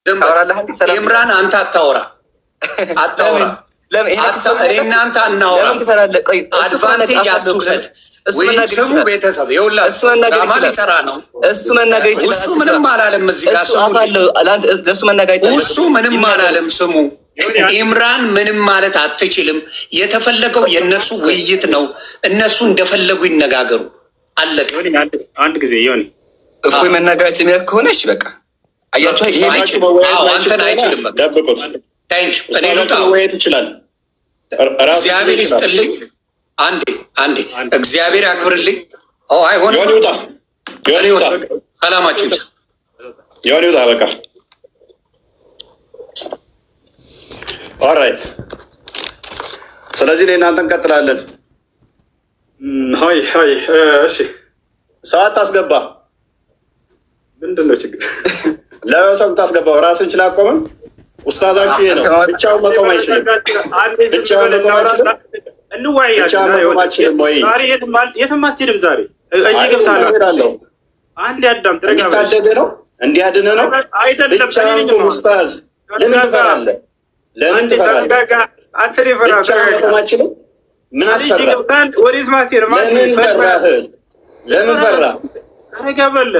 ኢምራን አንተ አታወራ እናንተ አናወራ። አድቫንቴጅ አትውሰድ። ስሙ ቤተሰብ ይኸውልህ ሊሰራ ነው። እሱ ምንም አላለም። እዚህ ጋር እሱ ምንም አላለም። ስሙ ኢምራን ምንም ማለት አትችልም። የተፈለገው የእነሱ ውይይት ነው። እነሱ እንደፈለጉ ይነጋገሩ። አለቀ። አንድ ጊዜ ሆን እፎይ መናገራችን የሚያክ ከሆነ እሺ በቃ አያችሁ። ይሄ አንተን አይችልም። ደብቁት። እኔ ይችላል። እግዚአብሔር ይስጥልኝ። አንዴ እግዚአብሔር ያክብርልኝ። አይሆንም። ሰላማችሁ ይውጣ። በቃ ኦልራይት። ስለዚህ እናንተ እንቀጥላለን። ሀይ እሺ፣ ሰዓት ታስገባ። ምንድን ነው ችግር? ለሰው ታስገባው ራስን ችላ አቆምም። ኡስታዛችሁ ይሄ ነው። ብቻውን መቆም አይችልም። የትም አትሄድም። ዛሬ እጅ ገብታለሁ። አንድ ያዳም እንዲታደገ ነው እንዲያድነ ነው አይደለም። ኡስታዝ ለምን ትፈራለህ? ለምን ትፈራለህ? ብቻውን መቆም አችልም። ምን አሰራ? ለምን ፈራ?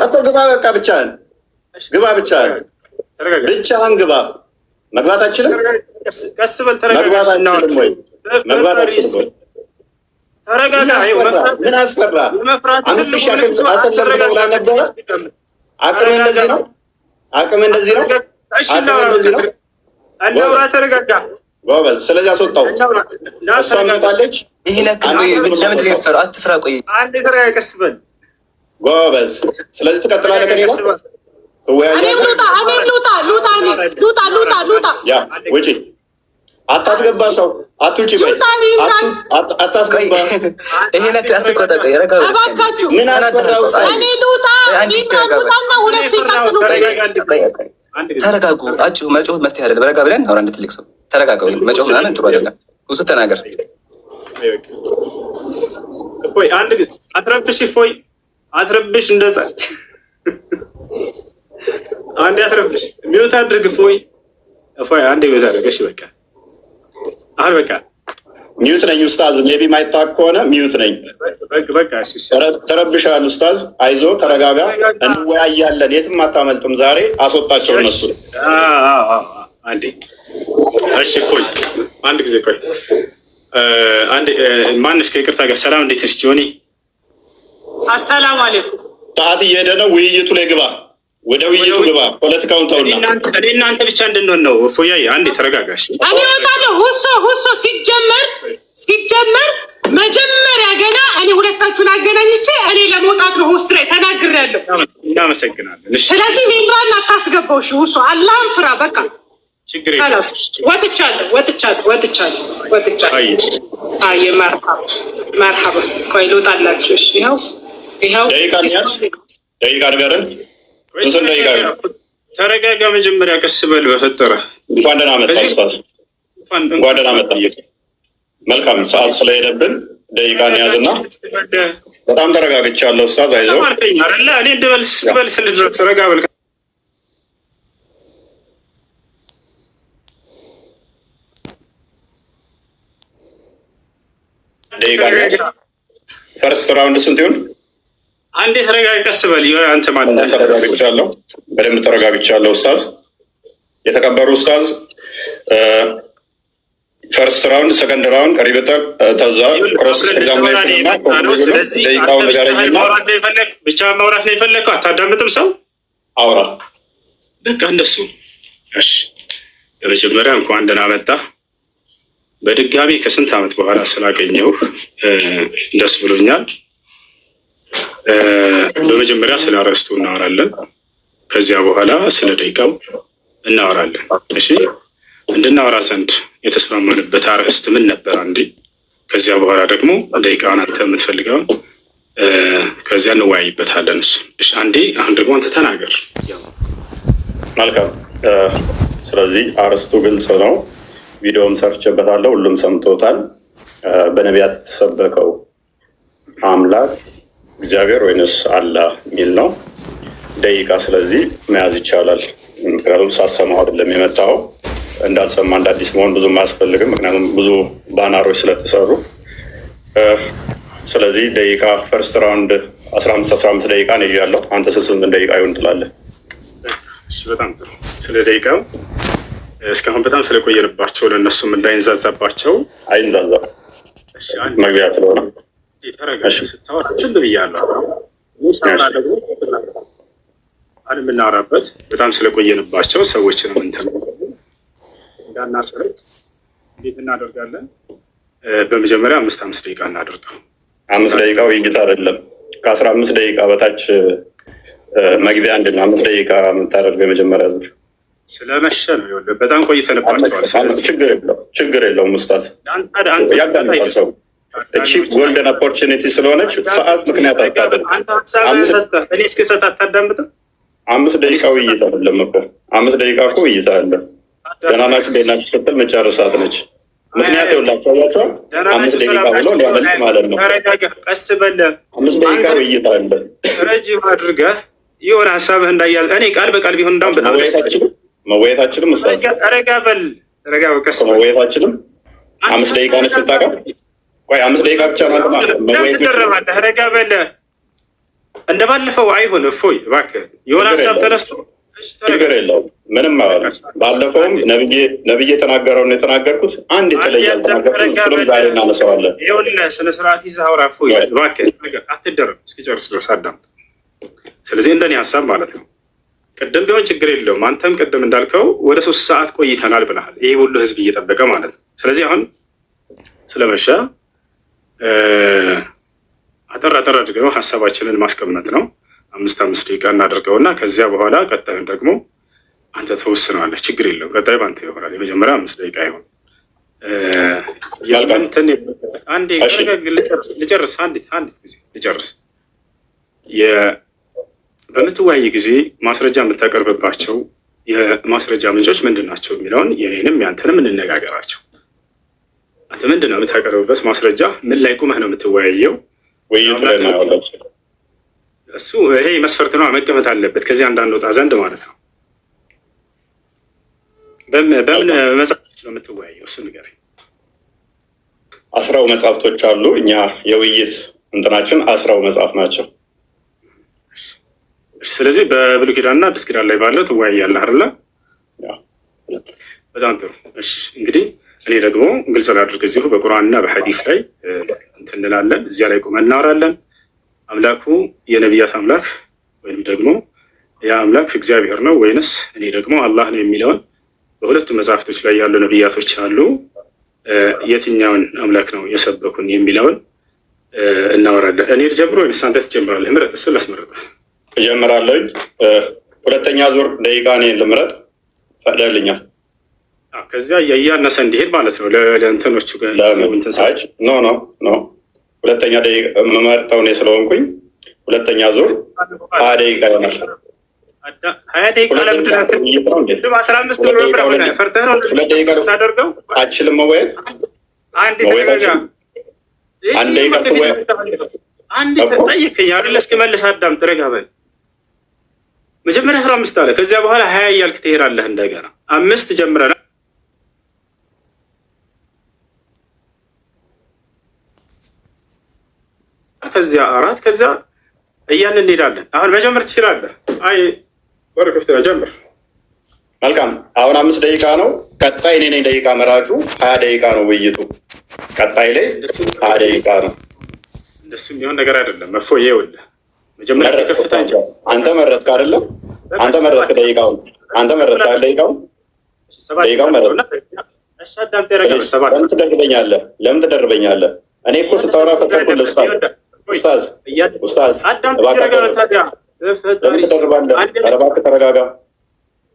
እኮ ግባ። በቃ ብቻህን ግባ። ብቻህን ግባ። መግባት አችልም። መግባት አችልም ወይ? መግባት አችልም ወይ? ምን አስፈራ? 5000 አሰለም ብላ ነበረ። አቅም እንደዚህ ነው። ጎበዝ። ስለዚህ አስወጣው። እሷ መጣለች። ይሄ ለምንድን ነው የፈራው? አትፍራ። ቆይ አንድ ተረጋጋ። ቀስ በል ጎበዝ። ስለዚህ ትቀጥላለህ። ከኔ ጋር ሉጣ ያ ውጪ። አታስገባ ሰው አትውጪ በይ። አታስገባ። ይሄ ለክ አትቆጣ። ቆይ ረጋው። ምን አስፈራው? ተረጋጉ። አጭሁ መጮህ መፍትሄ አይደለም። ረጋ ብለን አውራ። እንደ ትልቅ ሰው ተረጋጋው። መጮህ ምናምን ጥሩ አይደለም። ብዙ ተናገር። ቆይ አንድ ግን አትረብሽ እንደዛ አንድ አትረብሽ። ሚውት አድርግ። እፎይ አንድ ሚውት አድርግ። እሺ በቃ አሁን በቃ ሚውት ነኝ ኡስታዝ። ሜቢ ማይታወቅ ከሆነ ሚውት ነኝ። በቃ እሺ። ተረብሻል ኡስታዝ። አይዞ ተረጋጋ። እንወያያለን። የትም አታመልጥም። ዛሬ አስወጣቸው እነሱ። አንዴ እሺ። እፎይ አንድ ጊዜ ቆይ። አንዴ ማንሽ ከይቅርታ ጋር ሰላም፣ እንዴት ነሽ ጆኒ? አሰላሙ አለይኩም። ሰዓት እየሄደ ነው። ውይይቱ ላይ ግባ። ወደ ውይይቱ ግባ። ፖለቲካውን ተውና እኔ እናንተ ብቻ እንድንሆን ነው። እፎያዬ አንዴ ተረጋጋሽ። እኔ እወጣለሁ። ሁሶ ሲጀመር መጀመሪያ ገና እኔ ሁለታችሁን አገናኝቼ እኔ ለመውጣት ነው ውስጥ ላይ ተናግሬያለሁ። እናመሰግናለን። ስለዚህ ኢምራን አታስገባው። እሺ ሁሶ አላህን ፍራ። በቃ ችግር ወጥቻለሁ። አይ መርሐባ። ቆይ ልውጣላችሁ። እሺ ይኸው ደቂቃ ንገረን። ተረጋጋ። መጀመሪያ ቀስ በል በፈጠረ። እንኳን ደህና መጣ ኡስታዝ። እንኳን ደህና መጣ። መልካም ሰዓት ስለሄደብን ደቂቃ እንያዝና በጣም ተረጋግቻለሁ ኡስታዝ። አይዞህ እኔ እስክበልስ ድረስ ተረጋ በል። ደቂቃ ፈርስት ራውንድ ስንት ይሁን? አንዴ ተረጋጋ። ቀስ በል። አንተ ማለት ተረጋግቻለሁ። በደንብ ተረጋግቻለሁ ኡስታዝ። የተከበሩ ኡስታዝ ፈርስት ራውንድ፣ ሰከንድ ራውንድ ሪበተር ተዛ ክሮስ ኤግዛሚኔሽን እና ደቂቃውን ንገረኝና ብቻ ማውራት ነው የፈለግከው። አታዳምጥም ሰው አውራ። በቃ እንደሱ። እሺ በመጀመሪያ እንኳን ደህና መጣህ። በድጋሚ ከስንት ዓመት በኋላ ስላገኘሁህ ደስ ብሎኛል። በመጀመሪያ ስለ አርዕስቱ እናወራለን። ከዚያ በኋላ ስለ ደቂቃው እናወራለን። እሺ እንድናወራ ዘንድ የተስማማንበት አርዕስት ምን ነበር? አንዴ ከዚያ በኋላ ደግሞ ደቂቃውን አንተ የምትፈልገውን ከዚያ እንወያይበታለን። እሺ አንዴ አሁን ደግሞ አንተ ተናገር። መልካም። ስለዚህ አርዕስቱ ግልጽ ነው። ቪዲዮም ሰርቼበታለሁ። ሁሉም ሰምቶታል። በነቢያት የተሰበከው አምላክ እግዚአብሔር ወይንስ አላህ የሚል ነው። ደቂቃ ስለዚህ መያዝ ይቻላል። ምክንያቱም ሳሰማው አይደለም የመጣው እንዳልሰማ እንደ አዲስ መሆን ብዙም አያስፈልግም። ምክንያቱም ብዙ ባናሮች ስለተሰሩ። ስለዚህ ደቂቃ ፈርስት ራውንድ 15 ደቂቃ ነው ያለው። አንተ ስንት ደቂቃ ይሆን ትላለህ? እሺ በጣም ጥሩ። ስለ ደቂቃው እስካሁን በጣም ስለቆየንባቸው ለእነሱም እንዳይንዛዛባቸው አይንዛዛም። መግቢያ ስለሆነ ተረጋሽ ስታወራ ዝም ብያለሁ። ደግሞ የምናወራበት በጣም ስለቆየንባቸው ሰዎችንም እንትን እንዳናሰረጭ እንዴት እናደርጋለን? በመጀመሪያ 5 ደቂቃ እናደርገው። 5 ደቂቃ ውይይት አይደለም። ከ15 ደቂቃ በታች መግቢያ አንድና 5 ደቂቃ የምታደርገው የመጀመሪያ ዙር ስለመሸ ነው። ይኸውልህ በጣም ቆይተንባቸዋል። ችግር የለውም ኡስታዝ፣ ያዳምጣል ሰው። እቺ ጎልደን ኦፖርቹኒቲ ስለሆነች ሰዓት ምክንያት አታደርግ። አንተ ሀሳብህን ሰጠህ፣ እኔ እስክሰጥ አታዳምጥም? 5 ደቂቃ ውይይት አይደለም እኮ 5 ደቂቃ እኮ ውይይት አለ። ደህና ናችሁ እንዴት ናችሁ ስትል መጨረሳት ነች። ምክንያት ይኸውላችሁ አያችኋል። 5 ደቂቃ ብሎ ሊያመልጥ ማለት ነው። ቀስ በለ 5 ደቂቃ ውይይት አለ። ረጅም አድርገህ የሆነ ሀሳብህ እንዳያዝ እኔ ቃል በቃል ቢሆን እንዳውም በጣም መወያየታችንም ኡስታዝ ረጋ በል ቀስ መወያየታችንም 5 ደቂቃ ነች ብታውቃ። ቆይ 5 ደቂቃ ብቻ ነው መወያየት ትደረባለህ። ረጋ በል እንደባለፈው አይሆን። እፎይ እባክህ የሆነ ሀሳብ ተነስቶ ችግር የለውም ምንም ማለት ባለፈውም ነብዬ የተናገረውን የተናገርኩት አንድ የተለየ አልተናገርኩት። እሱንም ዛሬ እናነሳዋለን። ይኸውልህ ስነ ስርዓት ይዘህ አውራ። እፎይ እባክህ አትደረብ፣ እስኪጨርስ ድረስ አዳምጥ። ስለዚህ እንደኔ ሀሳብ ማለት ነው ቅድም ቢሆን ችግር የለውም። አንተም ቅድም እንዳልከው ወደ 3 ሰዓት ቆይተናል ብለሃል። ይሄ ሁሉ ህዝብ እየጠበቀ ማለት ነው። ስለዚህ አሁን ስለመሸ አጠር አድርገው ሀሳባችንን ማስቀመጥ ነው። 5 ደቂቃ እናደርገውና ከዚያ በኋላ ቀጣዩን ደግሞ አንተ ተወስነዋለህ። ችግር የለውም። ቀጣዩ አንተ ይሆናል። የመጀመሪያ 5 ደቂቃ ይሆን ያልቀንተን አንዴ ልጨርስ። አንዲት ጊዜ ልጨርስ። በምትወያይ ጊዜ ማስረጃ የምታቀርብባቸው የማስረጃ ምንጮች ምንድን ናቸው የሚለውን የኔንም ያንተንም እንነጋገራቸው። አንተ ምንድን ነው የምታቀርብበት ማስረጃ? ምን ላይ ቁመህ ነው የምትወያየው? ውይይት ላይ ነው ያለው እሱ። ይሄ መስፈርት ነው፣ መቀመጥ አለበት ከዚህ እንዳንወጣ ዘንድ ማለት ነው። በምን መጽሐፍቶች ነው የምትወያየው? እሱ ንገረኝ። 10 መጽሐፍቶች አሉ። እኛ የውይይት እንትናችን 10 መጽሐፍ ናቸው። ስለዚህ በብሉይ ኪዳንና አዲስ ኪዳን ላይ ባለው ትወያያለህ አይደለ? በጣም ጥሩ። እሺ እንግዲህ እኔ ደግሞ ግልጽ ላድርግ። እዚሁ በቁርአንና በሐዲስ ላይ እንትን እንላለን። እዚያ ላይ ቁመን እናወራለን። አምላኩ የነቢያት አምላክ ወይም ደግሞ ያ አምላክ እግዚአብሔር ነው ወይንስ እኔ ደግሞ አላህ ነው የሚለውን በሁለቱ መጽሐፍቶች ላይ ያሉ ነቢያቶች አሉ። የትኛውን አምላክ ነው የሰበኩን የሚለውን እናወራለን። እኔ ልጀምር ወይንስ አንተ ትጀምራለህ? ምረጥ። እሱን ላስመርጥህ። እጀምራለሁ። 2ኛ ዙር ደቂቃ እኔን ልምረጥ ፈቅደልኛል። ከዚያ እያነሰ እንዲሄድ ማለት ነው ለእንትኖቹ ጋር ኖ 2ኛ ደቂቃ የምመርጠው እኔ ስለሆንኩኝ 2ኛ ዙር 20 ደቂቃ ይሆናል። 20 ደቂቃ ለምድር 15 ብር ፈርተህ ነው ታደርገው። አችልም መወያየት አንድ ደቂቃ ትወያይ። አንድ ጠይቀኝ አይደል? እስኪመልስ አዳምጥ። ረጋ በል። መጀመሪያ 15 አለ። ከዚያ በኋላ 20 እያልክ ትሄዳለህ። እንደገና 5 ጀምረናል። ከዚያ 4 ከዚያ እያልን እንሄዳለን። አሁን መጀመር ትችላለህ። አይ ወር ክፍት ነው። ጀምር። መልካም። አሁን 5 ደቂቃ ነው። ቀጣይ እኔ ነኝ ደቂቃ መራጩ። 20 ደቂቃ ነው ውይይቱ። ቀጣይ ላይ 20 ደቂቃ ነው። እንደሱ የሚሆን ነገር አይደለም። እፎይ ይኸውልህ መጀመሪያ ከፍታ አንተ መረጥክ አይደለም? አንተ መረጥክ ደቂቃውን። አንተ መረጥክ ደቂቃውን መረጥክ። ለምን ትደርበኛለህ? ለምን ትደርበኛለህ? እኔ እኮ ስታወራ ፈቀድኩልህ። ኡስታዝ እባክህ ለምን ትደርባለህ? ኧረ እባክህ ተረጋጋ።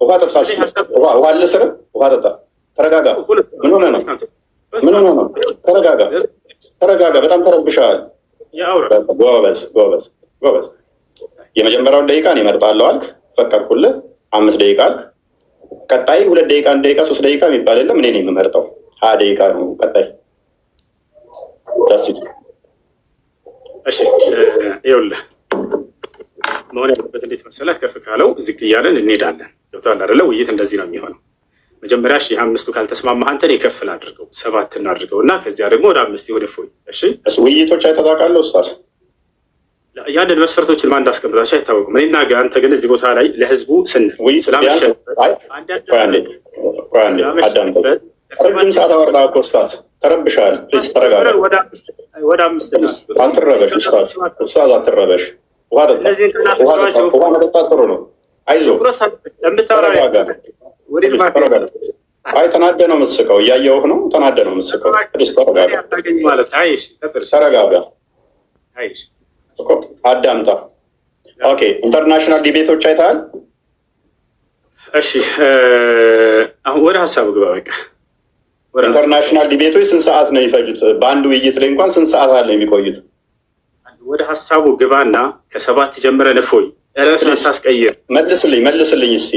ውሃ ጠጣ። ውሃ አልስርም። ውሃ ጠጣ። ተረጋጋ። ምን ሆነህ ነው? ምን ሆነህ ነው? ተረጋጋ። በጣም ተረብሸሃል። ጎበዝ። የመጀመሪያውን ደቂቃ እኔ እመርጣለሁ አልክ፣ ፈቀድኩልህ። 5 ደቂቃ አልክ። ቀጣይ 2 ደቂቃ፣ 1 ደቂቃ፣ 3 ደቂቃ የሚባል የለም። እኔ ነኝ የምመርጠው። 20 ደቂቃ ነው ቀጣይ። እሺ ይኸውልህ መሆን ያለበት እንዴት መሰለህ? ከፍ ካለው ዝቅ እያለን እንሄዳለን። ገብቶሃል አይደለ? ውይይት እንደዚህ ነው የሚሆነው። መጀመሪያ 5ቱ ካልተስማማህ አንተን የከፍል አድርገው 7 እናድርገው እና ከዚያ ደግሞ ወደ 5 ወደ ፎይ። እሺ ውይይቶች አይተጣቃለሁ ኡስታዝ። ያንን መስፈርቶችን ማን እንዳስቀምጣቸው አይታወቅም። እኔና አንተ ግን እዚህ ቦታ ላይ ለህዝቡ ስንል ረጅም ሰዓት አወራህ እኮ ኡስታዝ፣ ተረብሻል። ፕሊዝ ተረጋጋ። ወደ 5 አትረበሽ ኡስታዝ፣ አትረበሽ። ውሃ መጠጣት ጥሩ ነው። አይዞህ አይ ተናደህ ነው የምትስቀው፣ እያየሁህ ነው። ተናደህ ነው የምትስቀው። ተረጋጋ፣ አዳምጣ። ኦኬ ኢንተርናሽናል ዲቤቶች አይተሃል? እሺ አሁን ወደ ሀሳቡ ግባ። በቃ ኢንተርናሽናል ዲቤቶች ስንት ሰዓት ነው የሚፈጁት? በአንድ ውይይት ላይ እንኳን ስንት ሰዓት አለ የሚቆዩት? ወደ ሀሳቡ ግባና ከ7 ጀምረን እፎይ ርዕስ ሳስቀይር መልስልኝ እስኪ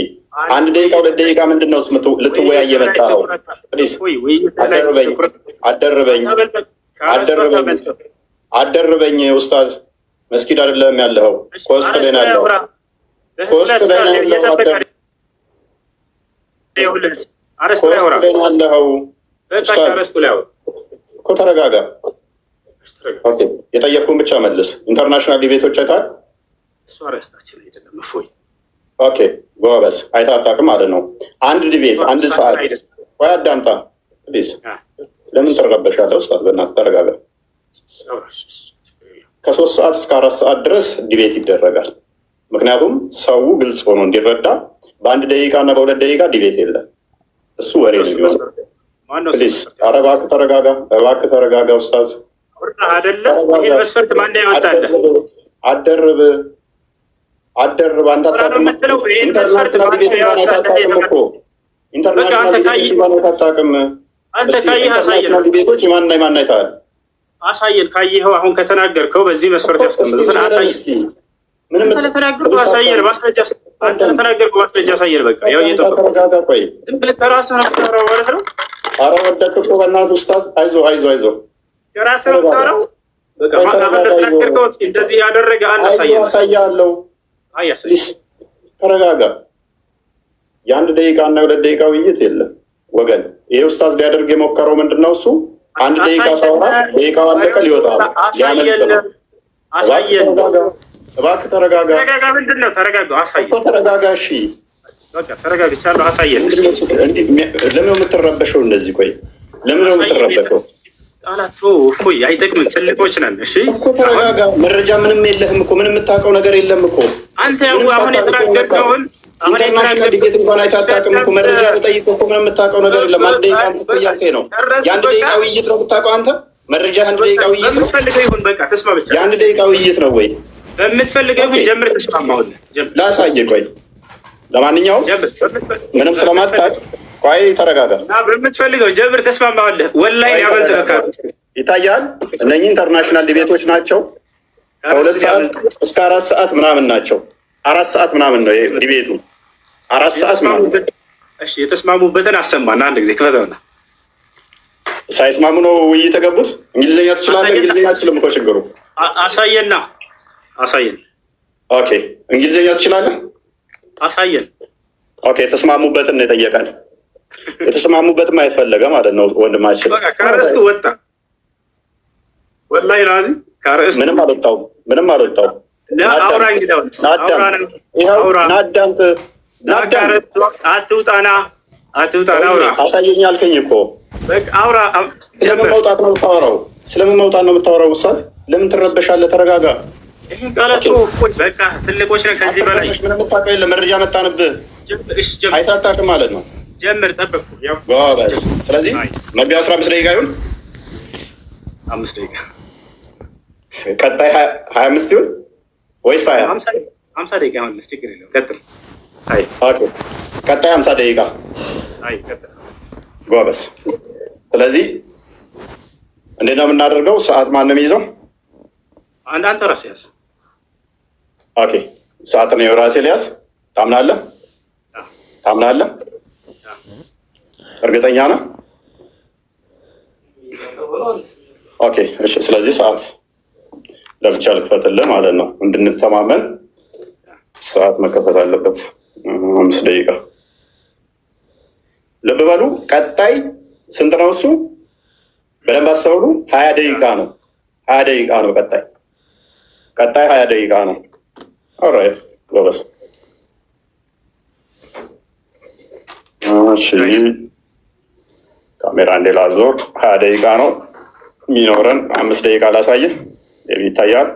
1 ደቂቃ 2 ደቂቃ ምንድን ነው ልትወያይ የመጣኸው? አደርበኝ ኡስታዝ፣ መስጊድ አይደለም ያለኸው፣ ኮስት ላይ ነው ያለኸው። እኮ ተረጋጋ። የጠየቅኩህን ብቻ መልስ። ኢንተርናሽናል ዲቤቶች አይተሃል? እሱ አርዕስታችን አይደለም እፎይ። ኦኬ ጎበዝ፣ አይተህ አታውቅም ማለት ነው። አንድ ዲቤት 1 ሰዓት ወይ አዳምጣ ፕሊዝ። ለምን ትረበሻለህ ኡስታዝ? በእናትህ ተረጋጋ። ከ3 ሰዓት እስከ 4 ሰዓት ድረስ ዲቤት ይደረጋል። ምክንያቱም ሰው ግልጽ ሆኖ እንዲረዳ በ1 ደቂቃ እና በ2 ደቂቃ ዲቤት የለም። እሱ ወሬ ነው የሚሆነው። ፕሊዝ ኧረ እባክህ ተረጋጋ ኡስታዝ። ይሄን መስፈርት ማን ያወጣልህ? አደርብ አንተ አታውቅም እኮ ኢንተርናሽናል ዲቤቶች የማን አይተሃል? አሳየን። ካየኸው አሁን ከተናገርከው በዚህ መስፈርት ያስቀምጡትን አሳየን። ምንም ተናገርኩ አሳየን። ማስረጃ አንተ ተናገርኩ ማስረጃ አሳየን። በቃ ያው ተረጋጋ። ቆይ ዝም ብለህ ከራስህ ነው የምታወራው ማለት ነው። ኧረ ወደድክ እኮ በእናትህ ኡስታዝ። አይዞህ ከራስህ ነው የምታወራው። በቃ ተናገርከው እንደዚህ ያደረገ አንድ አሳያለሁ። ተረጋጋ። የ1 ደቂቃ እና 2 ደቂቃ ውይይት የለም ወገን። ይሄ ኡስታዝ ሊያደርግ የሞከረው ምንድን ነው? እሱ 1 ደቂቃ ሳውራ ደቂቃው አለቀ፣ ሊወጣ አሳየን። እባክህ ተረጋጋ። ምንድን ነው ተረጋጋ? ተረጋጋ። እሺ በቃ ተረጋግቻለሁ። አሳየን። ለምን ነው የምትረበሸው እንደዚህ? ቆይ ለምን ነው የምትረበሸው? ቃላቶ እፎይ አይጠቅምም። ትልቆች ነን። እሺ እኮ ተረጋጋ። መረጃ ምንም የለህም እኮ፣ ምንም የምታውቀው ነገር የለም እኮ አንተ። ያው አሁን የተናገርከውን ኢንተርናሽናል ዲቤት እንኳን አይታጣቅም እኮ። መረጃ ብጠይቅህ እኮ ምንም የምታውቀው ነገር የለም። 1 ደቂቃ አንተ እኮ እያልከኝ ነው። የ1 ደቂቃ ውይይት ነው የምታውቀው አንተ። መረጃ 1 ደቂቃ ውይይት ነው። በምትፈልገው ይሁን በቃ ተስማ ብቻ። የ1 ደቂቃ ውይይት ነው ወይ? በምትፈልገው ይሁን ጀምር። ተስማማሁልህ። ላሳየህ። ቆይ ለማንኛውም ምንም ስለማታውቅ ቆይ ተረጋጋ። በምትፈልገው ጀምር። ተስማማሁልህ። ወላሂ ያመልጥልካል። ይታያል። እነኚህ ኢንተርናሽናል ዲቤቶች ናቸው። ከ2 ሰዓት እስከ 4 ሰዓት ምናምን ናቸው። 4 ሰዓት ምናምን ነው ዲቤቱ። 4 ሰዓት ምናምን። እሺ የተስማሙበትን አሰማና አንድ ጊዜ ክፈተውና። ሳይስማሙ ነው ውይይት የተገቡት። እንግሊዝኛ ትችላለህ? እንግሊዝኛ አትችልም እኮ ችግሩ። አሳየን። ኦኬ እንግሊዝኛ ትችላለህ? አሳየን። ኦኬ የተስማሙበትን ነው የጠየቀን። የተስማሙበትም አይፈለገ ማለት ነው ወንድማችን። ከርዕስቱ ወጣ። ወላሂ ራዚ ከርዕስቱ ምንም አልወጣውም። አውራ እንግዳው አትውጣና አውራ። አሳየኝ አልከኝ እኮ። በቃ አውራ። ስለምን መውጣት ነው የምታወራው? ኡስታዝ ለምን ትረበሻለህ? ተረጋጋ። ይሄ ቃላቱ በቃ ትልቆች ነን። ከዚህ በላይ ምንም የምታውቀው የለም። መረጃ መጣንብህ። አይተህ አታውቅም ማለት ነው። ጀምር። ጠበቅኩ። ስለዚህ መግቢያ 15 ደቂቃ ይሁን 5 ደቂቃ፣ ቀጣይ 25 ይሁን ወይስ 50 ደቂቃ ይሁን? ችግር የለውም። ቀጥል። ቀጣይ 50 ደቂቃ ጎበዝ። ስለዚህ እንዴት ነው የምናደርገው? ሰዓት ማን ነው የሚይዘው? አንተ ራስህ ያዝ። ኦኬ ሰዓት ነው የራሴ ሊያዝ። ታምናለህ? እርግጠኛ ነህ? ኦኬ እሺ። ስለዚህ ሰዓት ለብቻ ልክፈትልህ ማለት ነው። እንድንተማመን ሰዓት መከፈት አለበት። 5 ደቂቃ ልብ በሉ። ቀጣይ ስንት ነው እሱ? በደንብ አስተውሉ። 20 ደቂቃ ነው። 20 ደቂቃ ነው። ቀጣይ 20 ደቂቃ ነው። ኦልራይት ጎበስ። እሺ ካሜራ እንዴ ላዞር። 20 ደቂቃ ነው የሚኖረን። 5 ደቂቃ ላሳየህ። ይታያል።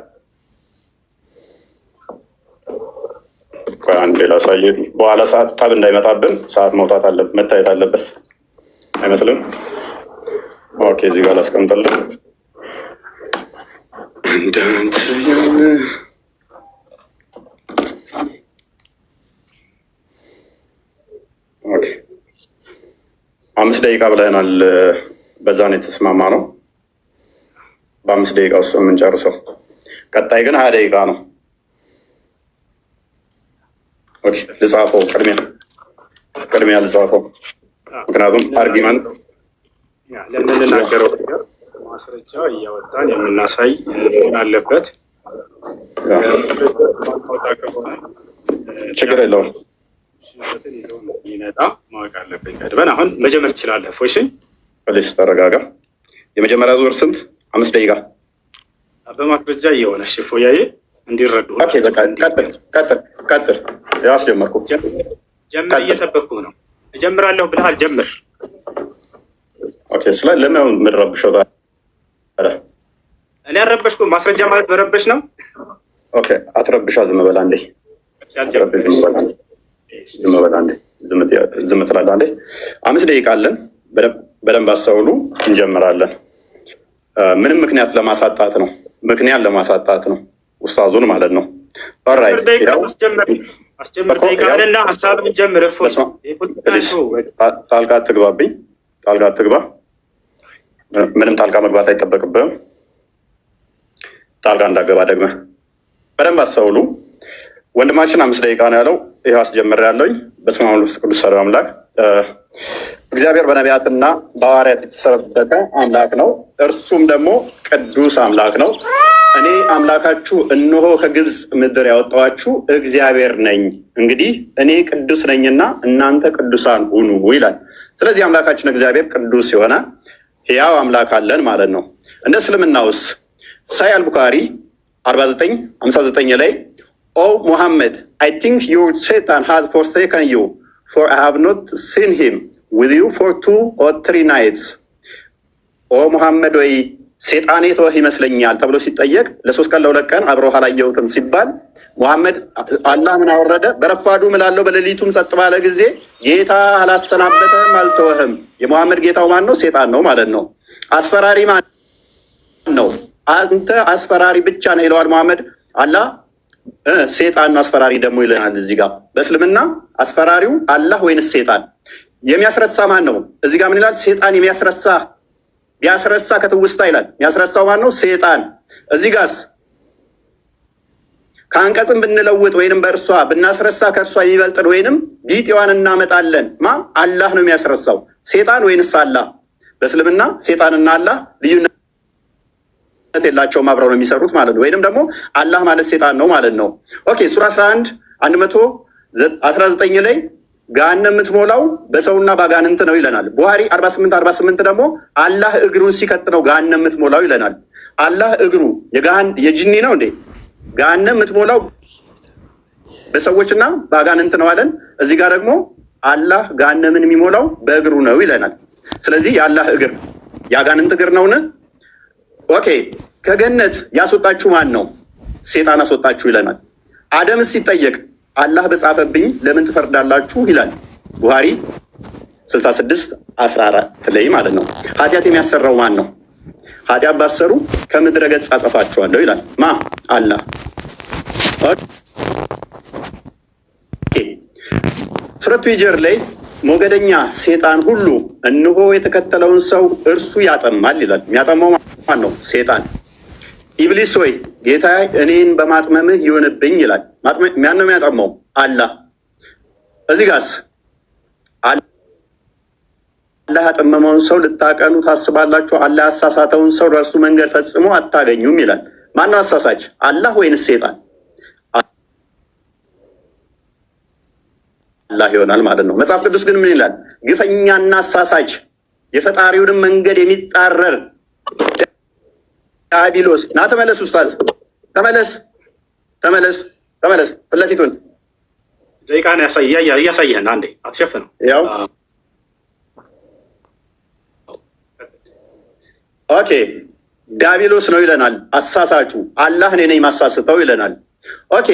አንዴ ላሳየህ። በኋላ ሰዓት ታብ እንዳይመጣብን ሰዓት መውጣት አለበት፣ መታየት አለበት አይመስልም? ኦኬ እዚህ ጋር ላስቀምጥልን። ኦኬ 5 ደቂቃ ብለናል። በዛ ነው የተስማማ ነው። በ5 ደቂቃ ውስጥ የምንጨርሰው። ቀጣይ ግን 20 ደቂቃ ነው። ልጻፈው፣ ቅድሚያ ልጻፈው። ምክንያቱም አርጊመንት ለምንናገረው ነገር ማስረጃ እያወጣን የምናሳይ አለበት። ችግር የለውም። ይዘው ይመጣ ማወቅ አለብን። ቀድመን አሁን መጀመር ትችላለህ። ፎሽን ፖሊስ ተረጋጋ። የመጀመሪያ ዙር ስንት? 5 ደቂቃ በማስረጃ እየሆነ ሽፎያዬ እንዲረዱ። ኦኬ በቃ ቀጥል። ያው አስጀመርኩ። ጀምር፣ እየጠበቅኩ ነው። እጀምራለሁ ብለሃል፣ ጀምር። ኦኬ ስለ ለምን ምንረብሸው ታዲያ? እኔ አልረበሽኩም። ማስረጃ ማለት መረበሽ ነው። ኦኬ አትረብሻ። ዝም በላ እንዴ። ዝም ትላለህ አንዴ። 5 ደቂቃ አለን። በደንብ አስተውሉ። እንጀምራለን። ምንም ምክንያት ለማሳጣት ነው። ኡስታዙን ማለት ነው። ኦልራይት አስጀምር ደቂቃንና ሀሳብን ጀምር። ጣልቃ አትግባብኝ። ጣልቃ አትግባ። ምንም ጣልቃ መግባት አይጠበቅብህም። ጣልቃ እንዳገባ ደግመህ በደንብ አስተውሉ። ወንድማችን 5 ደቂቃ ነው ያለው። ይህ አስጀምር ያለውኝ። በስመ አብ ወወልድ ወመንፈስ ቅዱስ አሐዱ አምላክ። እግዚአብሔር በነቢያትና በሐዋርያት የተሰበከ አምላክ ነው። እርሱም ደግሞ ቅዱስ አምላክ ነው። እኔ አምላካችሁ እነሆ ከግብፅ ምድር ያወጣኋችሁ እግዚአብሔር ነኝ። እንግዲህ እኔ ቅዱስ ነኝና እናንተ ቅዱሳን ሁኑ ይላል። ስለዚህ አምላካችን እግዚአብሔር ቅዱስ የሆነ ሕያው አምላክ አለን ማለት ነው። እንደ እስልምናውስ ሳሂህ አልቡኻሪ 49:59 ላይ ኦ ሙሐመድ አይ ቲንክ ዩር ሴጣን ሃዝ ፎርሴከን ዩ ፎር አይ ሃቭ ኖት ሲን ሂም ዊዝ ዩ ፎር 2 or 3 nights። ኦ ሙሐመድ ወይ ሴጣኔ ተወህ ይመስለኛል ተብሎ ሲጠየቅ ለ3 ቀን ለ2 ቀን አብረው አላየሁትም ሲባል ሙሐመድ አላህ ምን አወረደ? በረፋዱ ምላለው በሌሊቱም ጸጥ ባለ ጊዜ ጌታ አላሰናበተህም አልተወህም። የሙሐመድ ጌታው ማን ነው? ሴጣን ነው ማለት ነው። አስፈራሪ ማን ነው? አንተ አስፈራሪ ብቻ ነው ይለዋል ሙሐመድ። አላህ ሴጣን አስፈራሪ ደግሞ ይለናል። እዚህ ጋር በእስልምና አስፈራሪው አላህ ወይንስ ሴጣን? የሚያስረሳ ማን ነው? እዚህ ጋር ምን ይላል? ሴጣን ቢያስረሳ ከትውስታ ይላል። የሚያስረሳው ማን ነው? ሴጣን። እዚህ ጋርስ ከአንቀጽም ብንለውጥ ወይንም በእርሷ ብናስረሳ ከእርሷ የሚበልጥን ወይንም ቢጤዋን እናመጣለን። አላህ ነው የሚያስረሳው። ሴጣን ወይንስ አላህ? በእስልምና ሴጣንና አላህ ልዩነት የላቸውም፣ አብረው ነው የሚሰሩት ማለት ነው። ወይንም ደግሞ አላህ ማለት ሴጣን ነው ማለት ነው። ኦኬ ሱራ 11:119 ላይ ገሃነም የምትሞላው በሰውና በአጋንንት ነው ይለናል። ቡሃሪ 48:48 ደግሞ አላህ እግሩን ሲከት ነው ገሃነም የምትሞላው ይለናል። አላህ እግሩ የጅኒ ነው እንዴ? ገሃነም የምትሞላው በሰዎችና በአጋንንት ነው አለን። እዚህ ጋር ደግሞ አላህ ገሃነምን የሚሞላው በእግሩ ነው ይለናል። ስለዚህ የአላህ እግር የአጋንንት እግር ነውን? ኦኬ ከገነት ያስወጣችሁ ማን ነው? ሴጣን አስወጣችሁ ይለናል። አደምስ ሲጠየቅ አላህ በጻፈብኝ ለምን ትፈርዳላችሁ ይላል። ቡሃሪ 66:14 ላይ ማለት ነው። ኃጢአት የሚያሰራው ማን ነው? ኃጢአት ባሰሩ ከምድረ ገጽ አጠፋችኋለሁ ይላል። አላህ። ሱረቱ ሂጅር ላይ ሞገደኛ ሴጣን ሁሉ እነሆ የተከተለውን ሰው እርሱ ያጠማል ይላል። የሚያጠማው ማን ነው? ሴጣን። ኢብሊስ ሆይ ጌታ እኔን በማጥመምህ ይሆንብኝ ይላል። ማን ነው የሚያጠማው? አላህ። እዚህ ጋርስ አላህ ያጠመመውን ሰው ልታቀኑ ታስባላችሁ፣ አላህ ያሳሳተውን ሰው ለእርሱ መንገድ ፈጽሞ አታገኙም ይላል። ማን ነው አሳሳች? አላህ ወይንስ ሴጣን? አላህ ይሆናል ማለት ነው። መጽሐፍ ቅዱስ ግን ምን ይላል? ግፈኛና አሳሳች የፈጣሪውንም መንገድ የሚጻረር ዲያብሎስ። ና ተመለስ ኡስታዝ፣ ተመለስ ተመለስ ተመለስ። ፊት ለፊቱን ደቂቃን እያሳየህን አንዴ አትሸፍነው። ያው ኦኬ፣ ዲያብሎስ ነው ይለናል አሳሳቹ። አላህ እኔ ነኝ ማሳስተው ይለናል። ኦኬ፣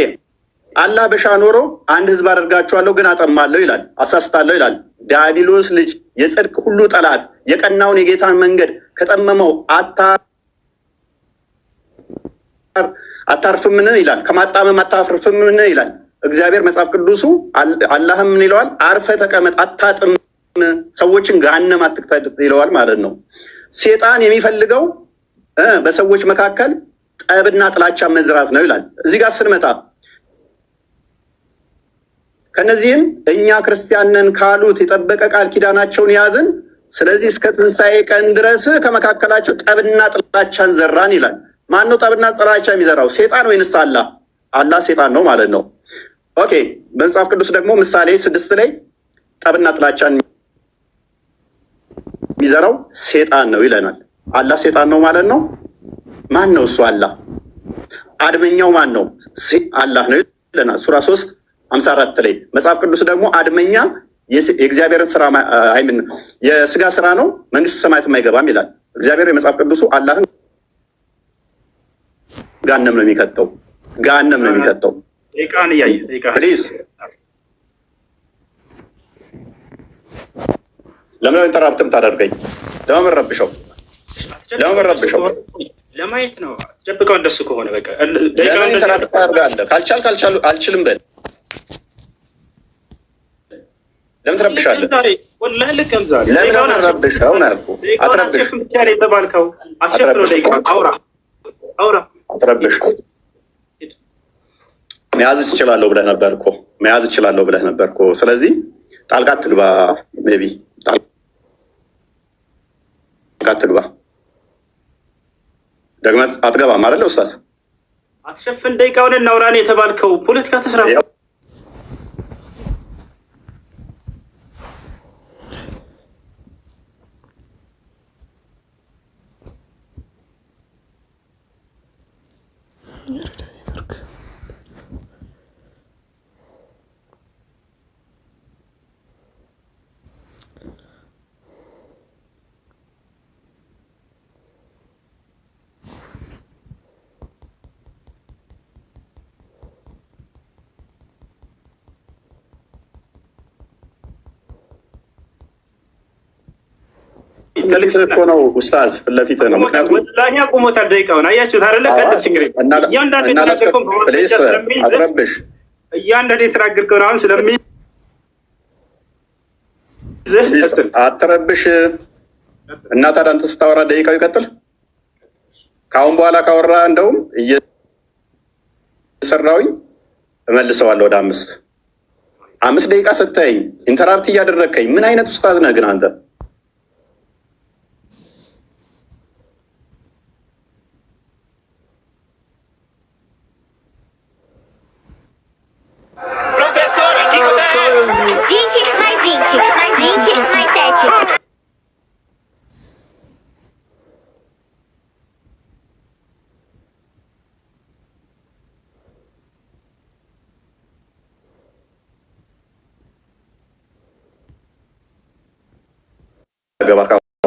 አላህ በሻ ኖሮ አንድ ህዝብ አደርጋችኋለሁ ግን አጠማለሁ ይላል፣ አሳስታለሁ ይላል። ዲያብሎስ ልጅ የጽድቅ ሁሉ ጠላት የቀናውን የጌታን መንገድ ከጠመመው አታርፍምን ይላል፣ ከማጣመም አታርፍምን ይላል እግዚአብሔር። መጽሐፍ ቅዱሱ አላህም ምን ይለዋል? አርፈ ተቀመጥ፣ አታጥም፣ ሰዎችን ገሃነም አትክተት ይለዋል ማለት ነው። ሴጣን የሚፈልገው በሰዎች መካከል ጠብና ጥላቻ መዝራት ነው ይላል። እዚህ ጋር ስንመጣ ከነዚህም እኛ ክርስቲያንን ካሉት የጠበቀ ቃል ኪዳናቸውን ያዝን፣ ስለዚህ እስከ ትንሣኤ ቀን ድረስ ከመካከላቸው ጠብና ጥላቻን ዘራን ይላል። ማን ነው ጠብና ጥላቻ የሚዘራው? ሴጣን ወይንስ አላህ? አላህ ሴጣን ነው ማለት ነው። ኦኬ፣ በመጽሐፍ ቅዱስ ደግሞ ምሳሌ 6 ላይ ጠብና ጥላቻን የሚዘራው ሴጣን ነው ይለናል። አላህ ሴጣን ነው ማለት ነው። ማን ነው እሱ? አላህ። አድመኛው ማን ነው? አላህ ነው ይለናል ሱራ 3:54 ላይ። መጽሐፍ ቅዱስ ደግሞ አድመኛ የእግዚአብሔርን ስራ አይምን የስጋ ስራ ነው፣ መንግስት ሰማያትም አይገባም ይላል እግዚአብሔር። የመጽሐፍ ቅዱሱ አላህን ገሃነም ነው የሚከተው፣ ገሃነም ነው የሚከተው። ፕሊዝ ለምን ኢንተራፕትም ታደርገኝ? ለምን ረብሸው? ለምን ረብሸው? ለማየት ነው። ጨብቀው እንደሱ ከሆነ በቃ ለምን ኢንተራፕት ታደርጋለህ? ካልቻል አልችልም በል። ለምን ትረብሻለህ? ለምን ረብሸው ነው ያልኩህ። አትረብሽ ብቻ ነው የተባልከው። አትሸፍነው። ደቂቃ አውራ አትረብሽ። መያዝ እችላለሁ ብለህ ነበር እኮ፣ መያዝ እችላለሁ ብለህ ነበር እኮ። ስለዚህ ጣልቃ አትግባ። ሜቢ ጣልቃ አትግባ። ደግመህ አትገባም አይደለ ኡስታዝ? አትሸፍን። ደቂቃውን እናውራ ነው የተባልከው። ፖለቲካ ተስራ ከልክ እኮ ነው ኡስታዝ፣ ፊት ለፊት ነው። ምክንያቱም ላኛ ቆሞታል። ደቂቃውን አያችሁት አይደለ? ቀጥል፣ ችግር የለም። እያንዳንዱ የተናገርከው አትረብሽ። እያንዳንዱ የተናገርከው አሁን አትረብሽ። እና ታዲያ አንተ ስታወራ ደቂቃው ይቀጥል። ከአሁን በኋላ ካወራ እንደውም እየሰራሁኝ እመልሰዋለሁ ወደ 5 ደቂቃ ሰጥተኸኝ ኢንተራፕት እያደረግከኝ ምን አይነት ኡስታዝ ነህ ግን አንተ?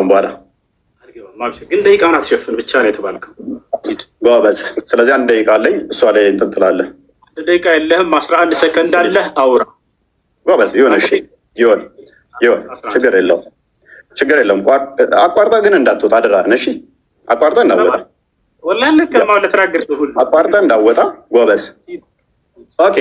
በኋላ ግን ደቂቃውን አትሸፍን ብቻ ነው የተባልከው። ጎበዝ። ስለዚህ 1 ደቂቃ አለኝ፣ እሷ ላይ እንትን ትላለህ። 1 ደቂቃ የለህም፣ 11 ሰከንድ አለህ። አውራ ጎበዝ። ይሁን፣ እሺ፣ ይሁን፣ ችግር የለውም፣ ችግር የለውም። አቋርጠህ ግን እንዳትወጣ አደራህን። እሺ፣ አቋርጠህ እንዳትወጣ፣ አቋርጠህ እንዳትወጣ። ጎበዝ። ኦኬ።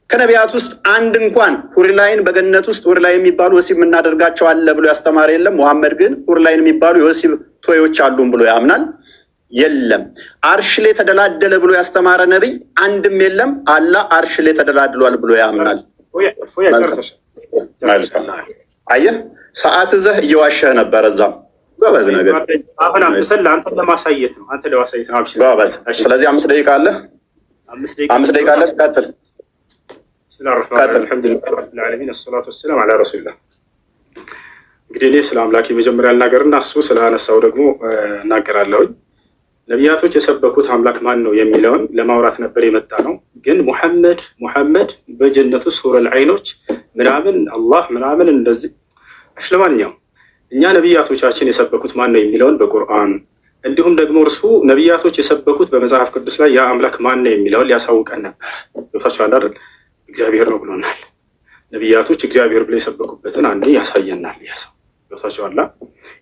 ከነቢያት ውስጥ አንድ እንኳን ሁርላይን በገነት ውስጥ ሁርላይ የሚባሉ ወሲብ የምናደርጋቸው አለ ብሎ ያስተማረ የለም። ሙሐመድ ግን ሁርላይን የሚባሉ የወሲብ ቶዮች አሉን ብሎ ያምናል። የለም። አርሽ ላይ ተደላደለ ብሎ ያስተማረ ነቢይ አንድም የለም። አላህ አርሽ ላይ ተደላድሏል ብሎ ያምናል። አየህ፣ ሰዓት ዘህ እየዋሸህ ነበር እዛም። ጎበዝ ነገር ለማሳየት ነው። ጎበዝ። ስለዚህ 5 ደቂቃ አለ፣ 5 ደቂቃ አለ። ቀጥል። አልሐምዱሊላህ ረቢል ዓለሚን ወሰላቱ ወሰላም ዐላ ረሱሊላህ። እንግዲህ እኔ ስለ አምላክ የመጀመሪያ ልናገርና እሱ ስላነሳው ደግሞ እናገራለሁኝ። ነቢያቶች የሰበኩት አምላክ ማን ነው የሚለውን ለማውራት ነበር የመጣ ነው። ግን ሙሐመድ በጀነቱ ሱረል ዐይኖች ምናምን አላህ ምናምን እንደዚህ ለማንኛውም እኛ ነቢያቶቻችን የሰበኩት ማን ነው የሚለውን በቁርአን እንዲሁም ደግሞ እርሱ ነቢያቶች የሰበኩት በመጽሐፍ ቅዱስ ላይ ያ አምላክ ማን ነው የሚለውን ሊያሳውቀን ነበር። ገብታችኋል አይደል? እግዚአብሔር ነው ብሎናል። ነቢያቶች እግዚአብሔር ብለው የሰበኩበትን አንዴ ያሳየናል። ያሰው ገብታችኋል?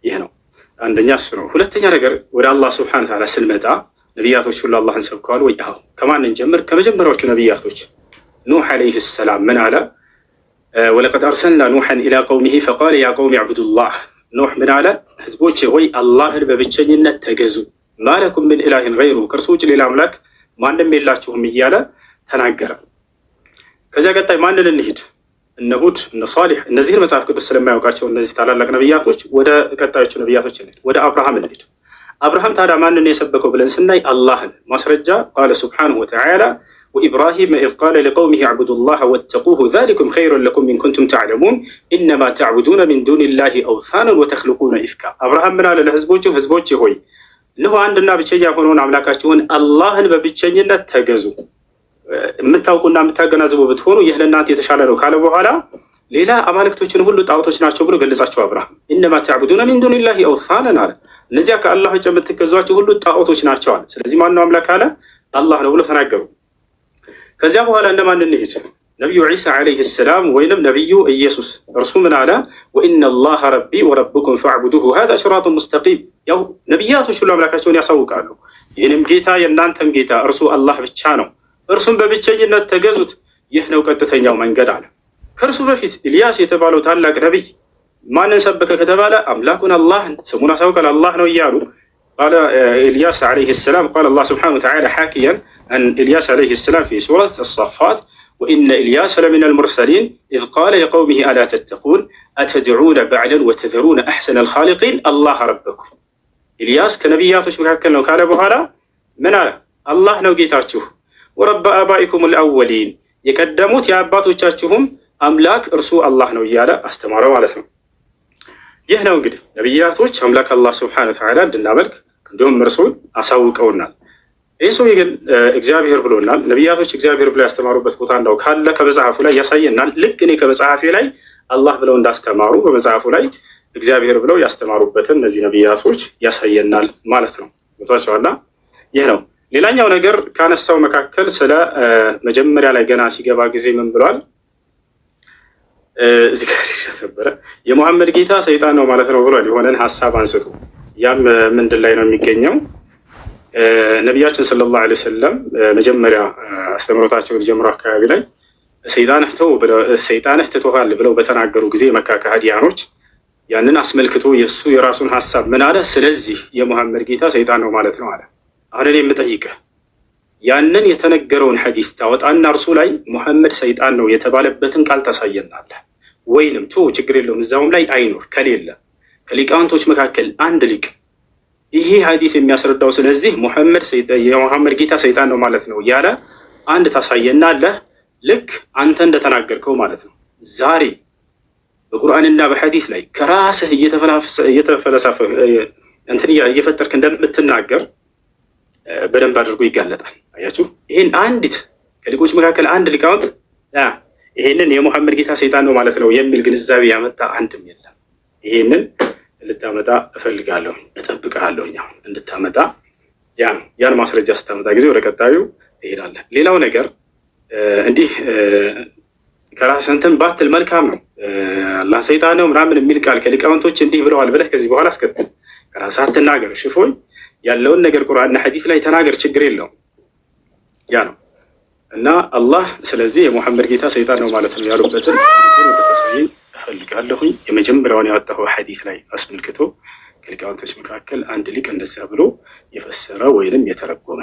ይህ ነው አንደኛ እሱ ነው። ሁለተኛ ነገር ወደ አላህ ሱብሓነሁ ወተዓላ ስንመጣ ነቢያቶች ሁሉ አላህን ሰብከዋል ወይ? አዎ። ከማን እንጀምር? ከመጀመሪያዎቹ ነቢያቶች ኑህ ዓለይሂ ሰላም ምን አለ? ወለቀድ አርሰልና ኑሐን ኢላ ቀውሚሂ ፈቃለ ያ ቀውሚ ዕቡዱላህ። ኑህ ምን አለ? ህዝቦቼ ሆይ አላህን በብቸኝነት ተገዙ፣ ማለኩም ምን ኢላሂን ገይሩ፣ ከእርሱ ውጭ ሌላ አምላክ ማንም የላችሁም እያለ ተናገረ። ከዚያ ቀጣይ ማንን እንሂድ? እነ ሁድ፣ እነ ሷሊሕ። እነዚህን መጽሐፍ ቅዱስ ስለማያውቃቸው እነዚህ ታላላቅ ነቢያቶች ወደ ቀጣዮቹ ነቢያቶች እንሂድ። ወደ አብርሃም እንሂድ። አብርሃም ታዲያ ማንን የሰበከው ብለን ስናይ አላህን። ማስረጃ ቃለ ሱብሓነሁ ወተዓላ ወኢብራሂም ኢዝ ቃለ ሊቀውሚሂ ዕቡዱላህ ወተቁሁ ዛሊኩም ኸይሩን ለኩም ኢን ኩንቱም ተዕለሙን ኢነማ ተዕቡዱነ ሚን ዱኒላሂ አውሳነን ወተኽሉቁነ ኢፍካ። አብርሃም ምን አለ ለህዝቦቹ? ህዝቦቼ ሆይ እነሆ አንድና ብቸኛ የሆነውን አምላካችሁን አላህን በብቸኝነት ተገዙ፣ የምታውቁና የምታገናዝቡ ብትሆኑ ይህ ለእናንተ የተሻለ ነው ካለ በኋላ ሌላ አማልክቶችን ሁሉ ጣዖቶች ናቸው ብሎ ገለጻቸው። አብርሃም ኢነማ ተዕቡዱነ ሚን ዱኒላሂ አውሳነን አለ። እነዚያ ከአላህ ውጭ የምትገዟቸው ሁሉ ጣዖቶች ናቸው አለ። ስለዚህ ማነው አምላክ አለ? አላህ ነው ብሎ ተናገሩ። ከዚያ በኋላ እንደማን እንሂድ? ነቢዩ ዒሳ ዓለይሂ ሰላም ወይንም ነቢዩ ኢየሱስ። እርሱ ምን አለ? ወኢነ አላህ ረቢ ወረብኩም ፈዕቡዱሁ ሃዛ ሲራጡን ሙስተቂም። ያው ነቢያቶች ሁሉ አምላካቸውን ያሳውቃሉ። ይህንም ጌታ የእናንተም ጌታ እርሱ አላህ ብቻ ነው፣ እርሱም በብቸኝነት ተገዙት፣ ይህ ነው ቀጥተኛው መንገድ አለ። ከእርሱ በፊት ኢልያስ የተባለው ታላቅ ነቢይ ማንን ሰበከ ከተባለ አምላኩን አላህን ስሙን አሳውቃል። አላህ ነው እያሉ ቃለ ኢልያስ ዓለይሂ ሰላም ቃለ አላህ ሱብሓነሁ ወተዓላ ሓኪያን عن إلياس عليه السلام في سورة الصافات وإن إلياس لمن المرسلين إذ قال لقومه ألا تتقون أتدعون بعلا وتذرون أحسن الخالقين الله ربكم. إلياس كنبياتش مكاكل لو كان بهالا من الله نو جيتاتشوه ورب آبائكم الأولين يقدموت يا أباتو تشاتشوهم أملاك رسول الله نو يالا استمروا على ثم يهنا وقد نبياتوش أملاك الله سبحانه وتعالى دنا ملك عندهم رسول أساوكونا ይህ ሰው ግን እግዚአብሔር ብሎናል። ነቢያቶች እግዚአብሔር ብለው ያስተማሩበት ቦታ እንደው ካለ ከመጽሐፉ ላይ ያሳየናል። ልክ እኔ ከመጽሐፌ ላይ አላህ ብለው እንዳስተማሩ በመጽሐፉ ላይ እግዚአብሔር ብለው ያስተማሩበትን እነዚህ ነቢያቶች ያሳየናል ማለት ነው። ቦታቸዋላ ይህ ነው። ሌላኛው ነገር ካነሳው መካከል ስለ መጀመሪያ ላይ ገና ሲገባ ጊዜ ምን ብሏል? እዚህ ጋር ነበረ የሙሐመድ ጌታ ሰይጣን ነው ማለት ነው ብሏል። የሆነን ሀሳብ አንስቶ ያም ምንድን ላይ ነው የሚገኘው? ነቢያችን ሰለላሁ ዐለይሂ ወሰለም መጀመሪያ አስተምሮታቸውን ጀምሮ አካባቢ ላይ ሰይጣንህ ትቶሃል ብለው በተናገሩ ጊዜ መካ ከሃዲያኖች ያንን አስመልክቶ የእሱ የራሱን ሀሳብ ምን አለ? ስለዚህ የሙሐመድ ጌታ ሰይጣን ነው ማለት ነው አለ። አሁን እኔ የምጠይቅህ ያንን የተነገረውን ሐዲስ ታወጣና እርሱ ላይ ሙሐመድ ሰይጣን ነው የተባለበትን ቃል ታሳየናለህ ወይንም ችግር የለውም እዛውም ላይ አይኖር ከሌለ ከሊቃውንቶች መካከል አንድ ሊቅ ይሄ ሐዲስ የሚያስረዳው ስለዚህ የሙሐመድ ጌታ ሰይጣን ነው ማለት ነው ያለ አንድ ታሳየናለህ። ልክ አንተ እንደተናገርከው ማለት ነው። ዛሬ በቁርአንና በሐዲስ ላይ ከራስህ እየተፈለሰፈ እንትን እየፈጠርክ እንደምትናገር በደንብ አድርጎ ይጋለጣል። አያችሁ፣ ይሄን አንዲት ከሊቆች መካከል አንድ ሊቃውንት ይሄንን የሙሐመድ ጌታ ሰይጣን ነው ማለት ነው የሚል ግንዛቤ ያመጣ አንድም የለም። ይሄንን ልታመጣ እፈልጋለሁ፣ እጠብቅሃለሁ እንድታመጣ። ያን ማስረጃ ስታመጣ ጊዜ ወደ ቀጣዩ ትሄዳለህ። ሌላው ነገር እንዲህ ከራስህ እንትን ባትል መልካም ነው። አላህ ሰይጣን ነው ምናምን የሚል ቃል ከሊቃውንቶች እንዲህ ብለዋል ብለህ ከዚህ በኋላ አስከትል። ከራስህ አትናገር። ሽፎኝ ያለውን ነገር ቁርአንና ሐዲስ ላይ ተናገር፣ ችግር የለውም። ያ ነው እና አላህ ስለዚህ የሙሐመድ ጌታ ሰይጣን ነው ማለት ነው ያሉበትን እፈልጋለሁኝ። የመጀመሪያውን ያወጣው ሐዲስ ላይ አስመልክቶ ከሊቃውንቶች መካከል አንድ ሊቅ እንደዚያ ብሎ የፈሰረ ወይንም የተረጎመ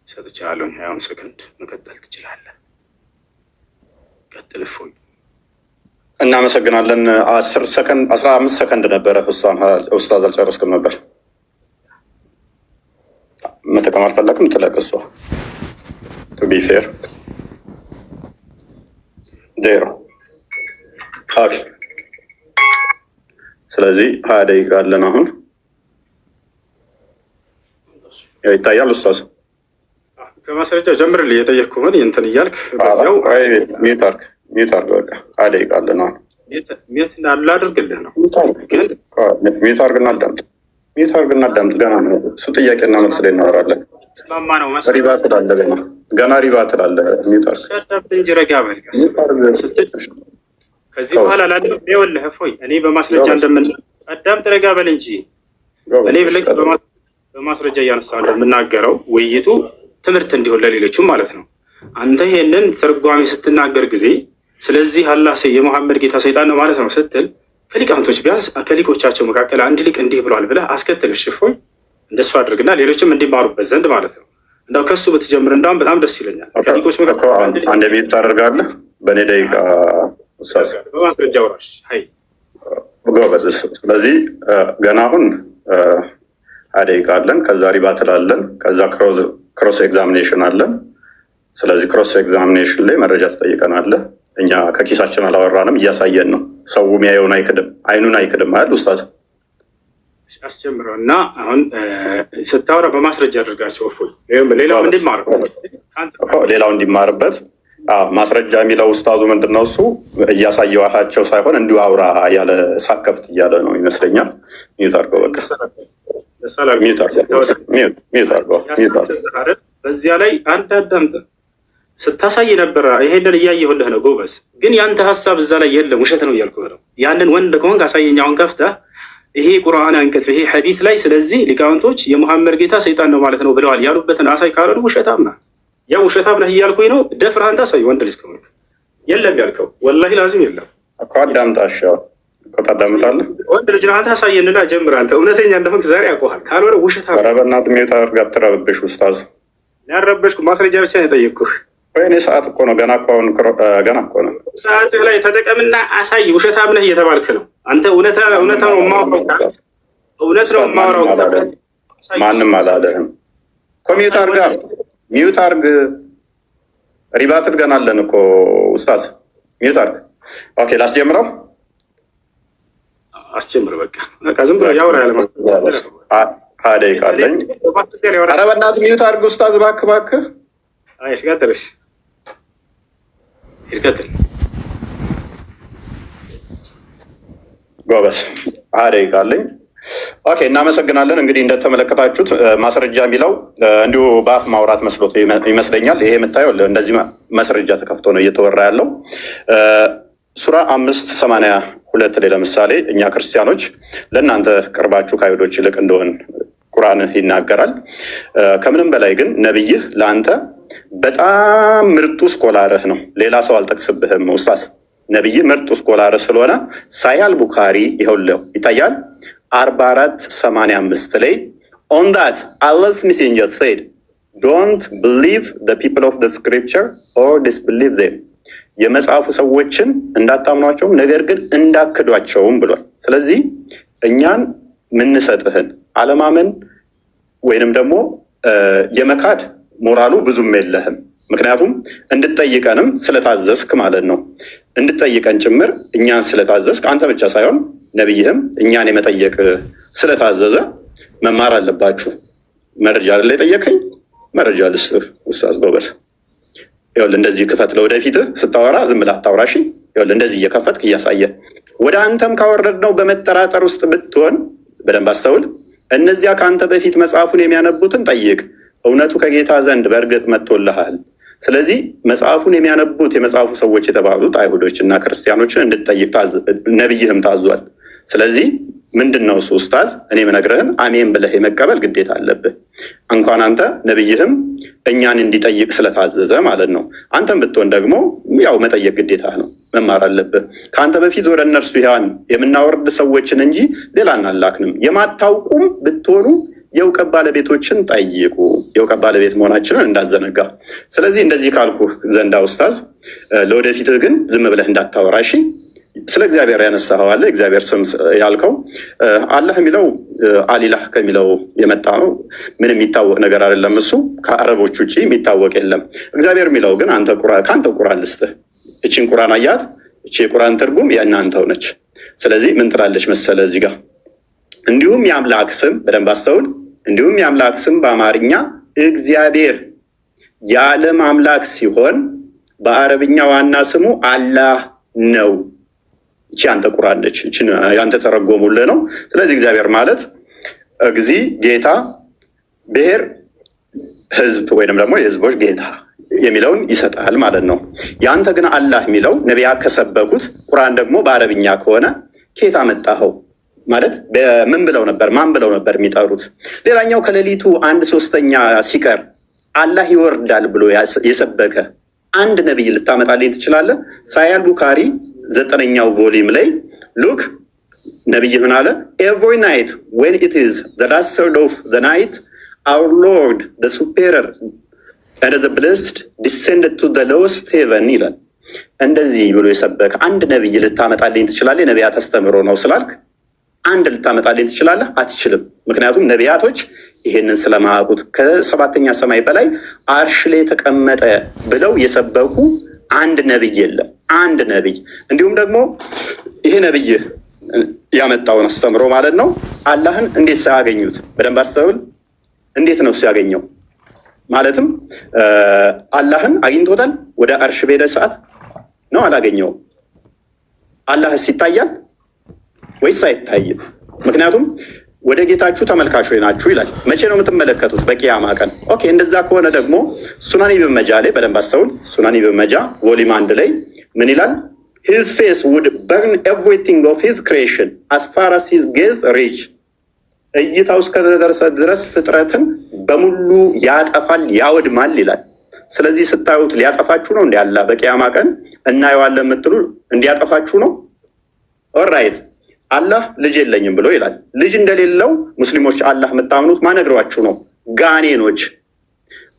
ሰጥቻለሁ። 20 ሰከንድ መቀጠል ትችላለህ። ቀጥል እፎይ። እናመሰግናለን። 10 ሰከንድ 15 ሰከንድ ነበረ። ኡስታዝ አልጨረስክም ነበር። መጠቀም አልፈለግም። ትለቅ እሷ ቱ ቢ ፌር ዜሮ። ኦኬ ስለዚህ 20 ደቂቃ አለን አሁን። ይታያል ኡስታዝ? ከማስረጃ ጀምርልኝ የጠየቅኩህን እንትን እያልክ በዚያው ሚዩት አድርግ በቃ 20 ደቂቃ አለን አሁን። ሚዩት ላድርግልህ ነው ግን ሚዩት አድርግና አዳምጥ። ገና ነው እሱ ጥያቄና መልስ ላይ እናወራለን። ስማማ ነው ሪባ ትላለህ ገና ሪባ ትላለህ። ሚዩት አድርግ እንጂ ረጋ በል ከዚህ በኋላ ላለው ይኸውልህ እፎይ እኔ በማስረጃ አዳምጥ ረጋ በል እንጂ እኔ ብለህ በማስረጃ እያነሳ እንደምናገረው ውይይቱ ትምህርት እንዲሆን ለሌሎችም ማለት ነው። አንተ ይሄንን ትርጓሜ ስትናገር ጊዜ ስለዚህ አላህ የሙሐመድ ጌታ ሰይጣን ነው ማለት ነው ስትል ከሊቃውንቶች ቢያንስ ከሊቆቻቸው መካከል አንድ ሊቅ እንዲህ ብሏል ብለህ አስከትል። እሺ እፎይ እንደሱ አድርግና ሌሎችም እንዲማሩበት ዘንድ ማለት ነው። እንደው ከሱ ብትጀምር እንዳውም በጣም ደስ ይለኛል። ከሊቆች መካከል አንድ ቤት ታደርጋለህ በእኔ ደቂቃ ኡስታዝ በማስረጃ ወራሽ ሀይ ጎበዝ። ስለዚህ ገና አሁን 20 ደቂቃ አለን። ከዛ ሪባትል አለን። ከዛ ክሮስ ኤግዛሚኔሽን አለን። ስለዚህ ክሮስ ኤግዛሚኔሽን ላይ መረጃ ትጠይቀናለህ። እኛ ከኪሳችን አላወራንም፣ እያሳየን ነው። ሰው የሚያየውን አይክድም፣ አይኑን አይክድም አይደል ኡስታዝ? አስጀምረው እና አሁን ስታወራ በማስረጃ አድርጋቸው እፎይ ሌላው እንዲማርበት ማስረጃ የሚለው ኡስታዙ ምንድን ነው እሱ እያሳየዋቸው ሳይሆን እንዲሁ አውራ ያለ ሳከፍት እያለ ነው ይመስለኛል። ሚዩት አድርገው በቃ ሚዩት አድርገው። በዚያ ላይ አንድ አዳምጥ ስታሳይ ነበረ። ይሄንን እያየሁልህ ነው ጎበዝ። ግን ያንተ ሀሳብ እዛ ላይ የለም፣ ውሸት ነው እያልኩህ ነው። ያንን ወንድ ከሆንክ አሳየኝ አሁን ከፍተህ ይሄ ቁርአን አንቀጽ ይሄ ሐዲስ ላይ ስለዚህ ሊቃውንቶች የሙሐመድ ጌታ ሰይጣን ነው ማለት ነው ብለዋል ያሉበትን አሳይ ካሉ ውሸታም ነህ። ያው ውሸታም ነህ እያልኩኝ ነው። ደፍረህ አንተ አሳይ ወንድ ልጅ ከሆንክ። የለም ያልከው ወላሂ ላዚም የለም እኮ አዳምጣሽ እኮ ታዳምጣለህ። ወንድ ልጅ ነህ አንተ አሳየንና ጀምር። አንተ እውነተኛ እንደሆንክ ዛሬ ያውቀዋል። ካልሆነ ውሸታም። ኧረ በእናትህ ሚዩት አድርገህ አትረብሽ ኡስታዝ። ያረበሽኩ ማስረጃ ብቻ ነው የጠየቅኩህ። ወይኔ ሰዓት እኮ ነው ገና እኮ ነው። ሰዓትህ ላይ ተጠቀምና አሳይ። ውሸታም ነህ እየተባልክ ነው አንተ። እውነት ነው የማወራው፣ እውነት ነው የማወራው። ማንም አላለህም እኮ ሚዩት አድርግ። ሪባት አድርገናለን እኮ ኡስታዝ። ሚዩት አድርግ። ኦኬ ላስጀምረው። አስጀምር በቃ ዝም ብሎ ያወራ ያለ ደቂቃ አለኝ። ኧረ በእናትህ ሚዩት አድርግ ኡስታዝ እባክህ። እሺ ቀጥል። ጎበዝ 20 ደቂቃ አለኝ። ኦኬ እናመሰግናለን። እንግዲህ እንደተመለከታችሁት ማስረጃ የሚለው እንዲሁ በአፍ ማውራት መስሎት ይመስለኛል። ይሄ የምታየው እንደዚህ ማስረጃ ተከፍቶ ነው እየተወራ ያለው። ሱራ 5:82 ላይ ለምሳሌ እኛ ክርስቲያኖች ለእናንተ ቅርባችሁ ከአይሁዶች ይልቅ እንደሆን ቁርአን ይናገራል። ከምንም በላይ ግን ነብይህ ለአንተ በጣም ምርጡ ስኮላርህ ነው። ሌላ ሰው አልጠቅስብህም ኡስታዝ። ነብይ ምርጡ ስኮላርህ ስለሆነ ሳያል ቡኻሪ ይኸውልህ ይታያል 44:85 ላይ on that Allah's messenger said don't believe the people of the scripture or disbelieve them የመጽሐፉ ሰዎችን እንዳታምኗቸውም ነገር ግን እንዳክዷቸውም ብሏል። ስለዚህ እኛን ምንሰጥህን አለማመን ወይንም ደግሞ የመካድ ሞራሉ ብዙም የለህም። ምክንያቱም እንድትጠይቀንም ስለታዘዝክ ማለት ነው። እንድትጠይቀን ጭምር እኛን ስለታዘዝክ አንተ ብቻ ሳይሆን ነብይህም እኛን የመጠየቅ ስለታዘዘ መማር አለባችሁ። መረጃ ላይ ጠየቀኝ፣ መረጃ ልስጥህ ኡስታዝ ጎበዝ። ይኸውልህ እንደዚህ ክፈት። ለወደፊትህ ስታወራ ዝም ብለህ አታውራሽ። ይኸውልህ እንደዚህ እየከፈትክ እያሳየ ወደ አንተም ካወረድነው በመጠራጠር ውስጥ ብትሆን በደንብ አስተውል። እነዚያ ከአንተ በፊት መጽሐፉን የሚያነቡትን ጠይቅ፣ እውነቱ ከጌታ ዘንድ በእርግጥ መጥቶልሃል። ስለዚህ መጽሐፉን የሚያነቡት የመጽሐፉ ሰዎች የተባሉት አይሁዶች እና ክርስቲያኖችን እንድትጠይቅ ነብይህም ታዟል። ስለዚህ ምንድን ነው እሱ ኡስታዝ? እኔ የምነግርህን አሜን ብለህ የመቀበል ግዴታ አለብህ። እንኳን አንተ ነብይህም እኛን እንዲጠይቅ ስለታዘዘ ማለት ነው። አንተም ብትሆን ደግሞ ያው መጠየቅ ግዴታ ነው፣ መማር አለብህ። ከአንተ በፊት ወደ እነርሱ ያን የምናወርድ ሰዎችን እንጂ ሌላ አናላክንም። የማታውቁም ብትሆኑ የእውቀት ባለቤቶችን ጠይቁ። የእውቀት ባለቤት መሆናችንን እንዳዘነጋ። ስለዚህ እንደዚህ ካልኩ ዘንዳ ኡስታዝ፣ ለወደፊትህ ግን ዝም ብለህ እንዳታወራ እሺ። ስለ እግዚአብሔር ያነሳኸው አለ። እግዚአብሔር ስም ያልከው አላህ የሚለው አሊላህ ከሚለው የመጣ ነው። ምንም የሚታወቅ ነገር አይደለም። እሱ ከአረቦች ውጭ የሚታወቅ የለም። እግዚአብሔር የሚለው ግን ከአንተ ቁርአን ልስጥህ። እቺን ቁርአን አያት። እቺ የቁርአን ትርጉም የእናንተው ነች። ስለዚህ ምን ትላለች መሰለ እዚህ ጋር እንዲሁም የአምላክ ስም በደንብ አስተውል። እንዲሁም የአምላክ ስም በአማርኛ እግዚአብሔር የዓለም አምላክ ሲሆን በአረብኛ ዋና ስሙ አላህ ነው። እቺ አንተ ቁርአን ነች። እቺ ያንተ ተረጎሙልህ ነው። ስለዚህ እግዚአብሔር ማለት እግዚ ጌታ፣ ብሔር ህዝብ ወይንም ደግሞ የህዝቦች ጌታ የሚለውን ይሰጣል ማለት ነው። ያንተ ግን አላህ የሚለው ነቢያት ከሰበኩት ቁርአን ደግሞ በአረብኛ ከሆነ ከየት አመጣኸው ማለት በምን ብለው ነበር ማን ብለው ነበር የሚጠሩት? ሌላኛው ከሌሊቱ 1/3 ሲቀር አላህ ይወርዳል ብሎ የሰበከ አንድ ነብይ ልታመጣልኝ ትችላለህ? ሳያል ቡካሪ 9ኛው ቮሊም ላይ ሉክ ነብይ ምን አለ? ኤቭሪ ናይት ዌን ኢት ኢዝ ዘ ላስት ሰርድ ኦፍ ዘ ናይት አወር ሎርድ ዘ ሱፔሪየር and the blessed descended to the lowest heaven ይላል። እንደዚህ ብሎ የሰበከ አንድ ነብይ ልታመጣልኝ ትችላለህ? ነቢያት አስተምሮ ነው ስላልክ አንድ ልታመጣልኝ ትችላለህ? አትችልም። ምክንያቱም ነቢያቶች ይሄንን ስለማያውቁት ከ7ኛ ሰማይ በላይ አርሽ ላይ ተቀመጠ ብለው የሰበኩ አንድ ነብይ የለም። አንድ ነብይ እንዲሁም ደግሞ ይሄ ነብይ ያመጣውን አስተምሮ ማለት ነው አላህን እንዴት ሳያገኙት በደንብ አስተውል። እንዴት ነው ሲያገኘው? ማለትም አላህን አግኝቶታል? ወደ አርሽ በሄደ ሰዓት ነው አላገኘውም። አላህስ ይታያል ወይስ አይታይም? ምክንያቱም ወደ ጌታችሁ ተመልካቾች ናችሁ ይላል። መቼ ነው የምትመለከቱት? በቂያማ ቀን። ኦኬ፣ እንደዛ ከሆነ ደግሞ ሱናን ኢብን መጃ ላይ በደንብ አስተውል። ሱናን ኢብን መጃ ቮሊም 1 ላይ ምን ይላል? his face would burn everything of his creation as far as his gaze reach እይታው እስከደረሰ ድረስ ፍጥረትን በሙሉ ያጠፋል ያወድማል ይላል። ስለዚህ ስታዩት ሊያጠፋችሁ ነው እንዴ? አላህ በቂያማ ቀን እናየዋለን የምትሉ እንዲያጠፋችሁ ነው? ኦልራይት አላህ ልጅ የለኝም ብሎ ይላል። ልጅ እንደሌለው ሙስሊሞች አላህ የምታምኑት ማነግሯችሁ ነው? ጋኔኖች።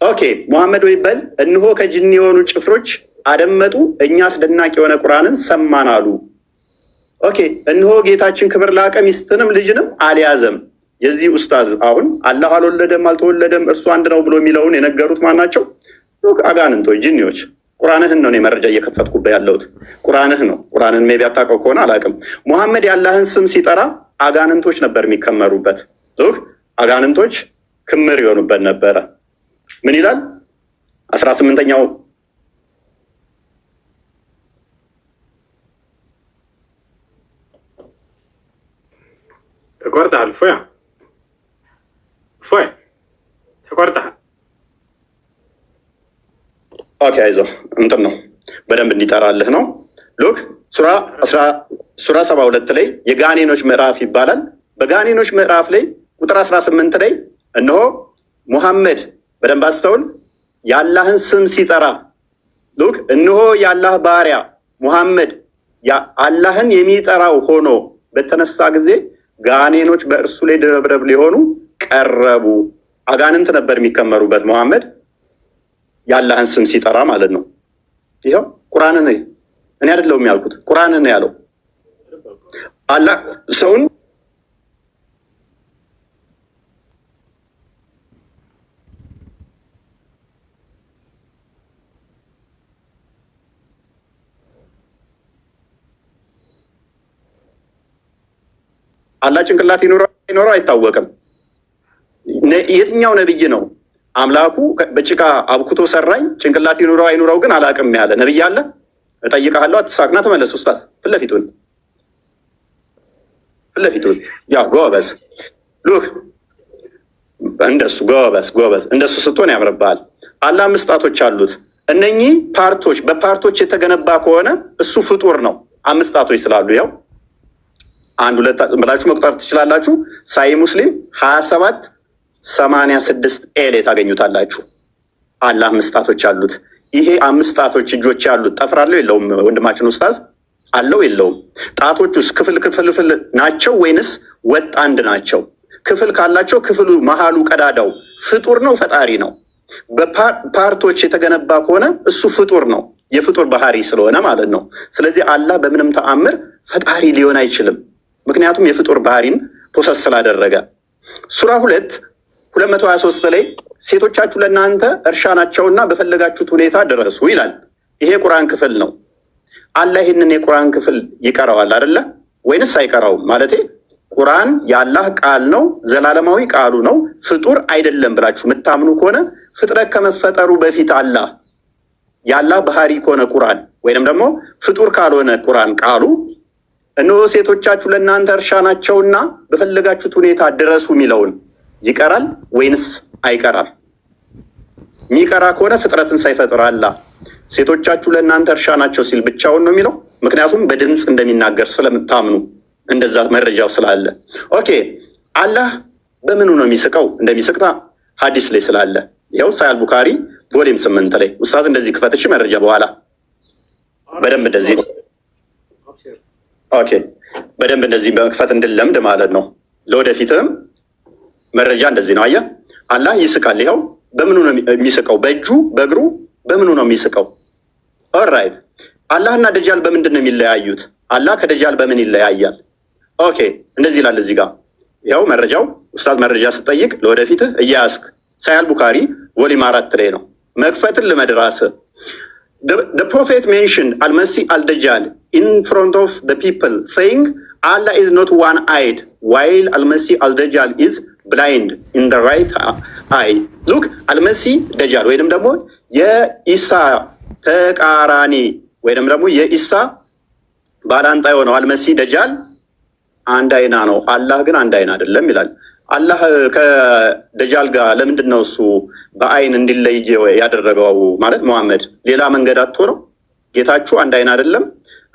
ኦኬ ሙሐመድ ወይ በል እንሆ ከጅኒ የሆኑ ጭፍሮች አደመጡ፣ እኛ አስደናቂ የሆነ ቁርአንን ሰማን አሉ። ኦኬ እንሆ ጌታችን ክብር ላቀ ሚስትንም ልጅንም አልያዘም። የዚህ ኡስታዝ አሁን አላህ አልወለደም አልተወለደም እርሱ አንድ ነው ብሎ የሚለውን የነገሩት ማን ናቸው? አጋንንቶች፣ ጅኒዎች። ቁርአንህን ነው መረጃ እየከፈትኩበት ያለሁት። ቁርአንህ ነው። ቁርአንን ሜቢ አታውቀው ከሆነ አላውቅም። ሙሐመድ የአላህን ስም ሲጠራ አጋንንቶች ነበር የሚከመሩበት። አጋንንቶች ክምር ይሆኑበት ነበረ። ምን ይላል 18ኛው ተቆርጠሃል? ፎይ ተቆርጠሃል። ኦኬ አይዞህ እንትን ነው በደንብ እንዲጠራልህ ነው። ሉክ ሱራ 72 ላይ የጋኔኖች ምዕራፍ ይባላል። በጋኔኖች ምዕራፍ ላይ ቁጥር 18 ላይ እነሆ ሙሐመድ በደንብ አስተውል፣ የአላህን ስም ሲጠራ ሉክ እነሆ የአላህ ባሪያ ሙሐመድ አላህን የሚጠራው ሆኖ በተነሳ ጊዜ ጋኔኖች በእርሱ ላይ ደረብረብ ሊሆኑ ቀረቡ። አጋንንት ነበር የሚከመሩበት ሙሐመድ የአላህን ስም ሲጠራ ማለት ነው። ይኸው ቁርአንን እኔ አይደለሁም ያልኩት፣ ቁርአንን ነው ያለው። አላህ ሰውን አላህ ጭንቅላት ይኖረው አይታወቅም። የትኛው ነብይ ነው አምላኩ በጭቃ አብኩቶ ሰራኝ ጭንቅላት ይኑረው አይኑረው ግን አላውቅም ያለ ነብይ አለ? እጠይቅሃለሁ፣ አትሳቅና ተመለስ። ኡስታዝ ፊት ለፊቱን ያ ጎበዝ ሉክ እንደሱ ጎበዝ እንደሱ ስትሆን ያምርብሃል። አላህ 5 ጣቶች አሉት። እነኚህ ፓርቶች በፓርቶች የተገነባ ከሆነ እሱ ፍጡር ነው። 5 ጣቶች ስላሉ ያው 1 2 ብላችሁ መቁጠር ትችላላችሁ። ሳይ ሙስሊም 2786 ኤል ታገኙታላችሁ። አላህ 5 ጣቶች አሉት። ይሄ 5 ጣቶች እጆች ያሉት ጠፍር አለው የለውም? ወንድማችን ኡስታዝ አለው የለውም? ጣቶቹስ ክፍል ናቸው ወይንስ ወጥ አንድ ናቸው? ክፍል ካላቸው ክፍሉ መሃሉ ቀዳዳው ፍጡር ነው ፈጣሪ ነው? በፓርቶች የተገነባ ከሆነ እሱ ፍጡር ነው፣ የፍጡር ባህሪ ስለሆነ ማለት ነው። ስለዚህ አላህ በምንም ተአምር ፈጣሪ ሊሆን አይችልም፣ ምክንያቱም የፍጡር ባህሪን ፖሰስ ስላደረገ። ሱራ 223 ላይ ሴቶቻችሁ ለእናንተ እርሻ ናቸውና በፈለጋችሁት ሁኔታ ድረሱ ይላል። ይሄ ቁርአን ክፍል ነው። አላህ ይህንን የቁርአን ክፍል ይቀራዋል አይደለ ወይንስ አይቀራውም? ማለቴ ቁርአን የአላህ ቃል ነው፣ ዘላለማዊ ቃሉ ነው፣ ፍጡር አይደለም ብላችሁ የምታምኑ ከሆነ ፍጥረት ከመፈጠሩ በፊት አላህ የአላህ ባህሪ ከሆነ ቁርአን ወይንም ደግሞ ፍጡር ካልሆነ ቁርአን ቃሉ እነሆ ሴቶቻችሁ ለእናንተ እርሻ ናቸውና በፈለጋችሁት ሁኔታ ድረሱ የሚለውን ይቀራል ወይንስ አይቀራል? የሚቀራ ከሆነ ፍጥረትን ሳይፈጥር አላህ ሴቶቻችሁ ለእናንተ እርሻ ናቸው ሲል ብቻውን ነው የሚለው። ምክንያቱም በድምፅ እንደሚናገር ስለምታምኑ እንደዛ መረጃው ስላለ። ኦኬ አላህ በምኑ ነው የሚስቀው? እንደሚስቅታ ሀዲስ ላይ ስላለ ይኸው ሳሂህ ቡኻሪ ቮሊም 8 ላይ ኡስታዝ እንደዚህ ክፈትሽ መረጃ በኋላ በደንብ እንደዚህ ኦኬ በደንብ እንደዚህ በመክፈት እንድለምድ ማለት ነው። ለወደፊትም መረጃ እንደዚህ ነው። አየህ አላህ ይስቃል። ይኸው በምኑ ነው የሚስቀው? በእጁ በእግሩ በምኑ ነው የሚስቀው? ኦልራይት አላህና ደጃል በምንድን ነው የሚለያዩት? አላህ ከደጃል በምን ይለያያል? ኦኬ እንደዚህ ይላል እዚህ ጋር ያው መረጃው ኡስታዝ መረጃ ስጠይቅ ለወደፊትህ እያያዝክ ሳሂህ ቡኻሪ ቮሊም 4 ላይ ነው። መክፈትን ልመድራስ The prophet mentioned Al-Masih al-Dajjal in front of the people saying Allah is not one-eyed while Al-Masih al-Dajjal is blind in the right eye. Look Al-Masih Dajjal ወይንም ደግሞ የኢሳ ተቃራኒ ወይንም ደግሞ የኢሳ ባላንጣ የሆነው አልመሲህ ደጃል አንድ አይና ነው፣ አላህ ግን አንድ አይና አይደለም ይላል። አላህ ከደጃል ጋር ለምንድን ነው እሱ በአይን እንዲለይ ያደረገው? ማለት መሐመድ ሌላ መንገድ አጥቶ ነው? ጌታችሁ አንድ አይና አይደለም፣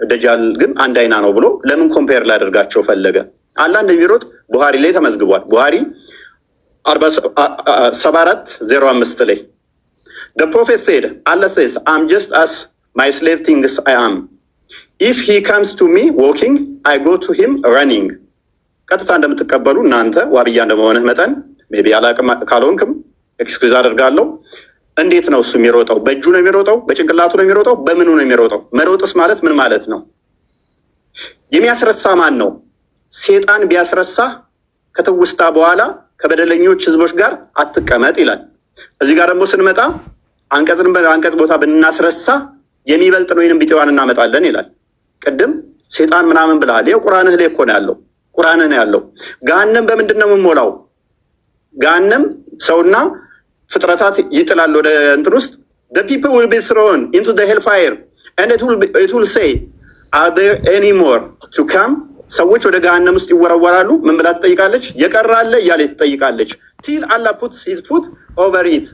ደጃል ግን አንድ አይና ነው ብሎ ለምን ኮምፔር ላደርጋቸው ፈለገ? አላህ እንደሚሮጥ ቡሃሪ ላይ ተመዝግቧል። ቡሃሪ 74:05 ላይ The prophet said, Allah says, I'm just as my slave thinks I am. If he comes to me walking, I go to him running. ቀጥታ እንደምትቀበሉ እናንተ ዋብያ እንደመሆንህ መጠን ሜቢ አላቅም ካልሆንክም ኤክስኪውዝ አደርጋለሁ። እንዴት ነው እሱ የሚሮጠው? በእጁ ነው የሚሮጠው? በጭንቅላቱ ነው የሚሮጠው? በምኑ ነው የሚሮጠው? መሮጥስ ማለት ምን ማለት ነው? የሚያስረሳ ማን ነው? ሴጣን ቢያስረሳ ከተውስታ በኋላ ከበደለኞች ህዝቦች ጋር አትቀመጥ ይላል። እዚህ ጋር ደግሞ ስንመጣ አንቀጽ ቦታ ብናስረሳ የሚበልጥ ነው ወይንም ቢጤዋን እናመጣለን ይላል። ቅድም ሴጣን ምናምን ብለሃል። ይኸው ቁርአንህ ላይ እኮ ነው ያለው። ቁርአንህ ነው ያለው። ገሃነም በምንድን ነው የምንሞላው? ገሃነም ሰውና ፍጥረታት ይጥላል ወደ እንትን ውስጥ the people will be thrown into the hellfire and it will say are there any more to come? ሰዎች ወደ ገሃነም ውስጥ ይወረወራሉ። ምን ብላ ትጠይቃለች? የቀራለ እያለ ትጠይቃለች። till Allah puts his foot over it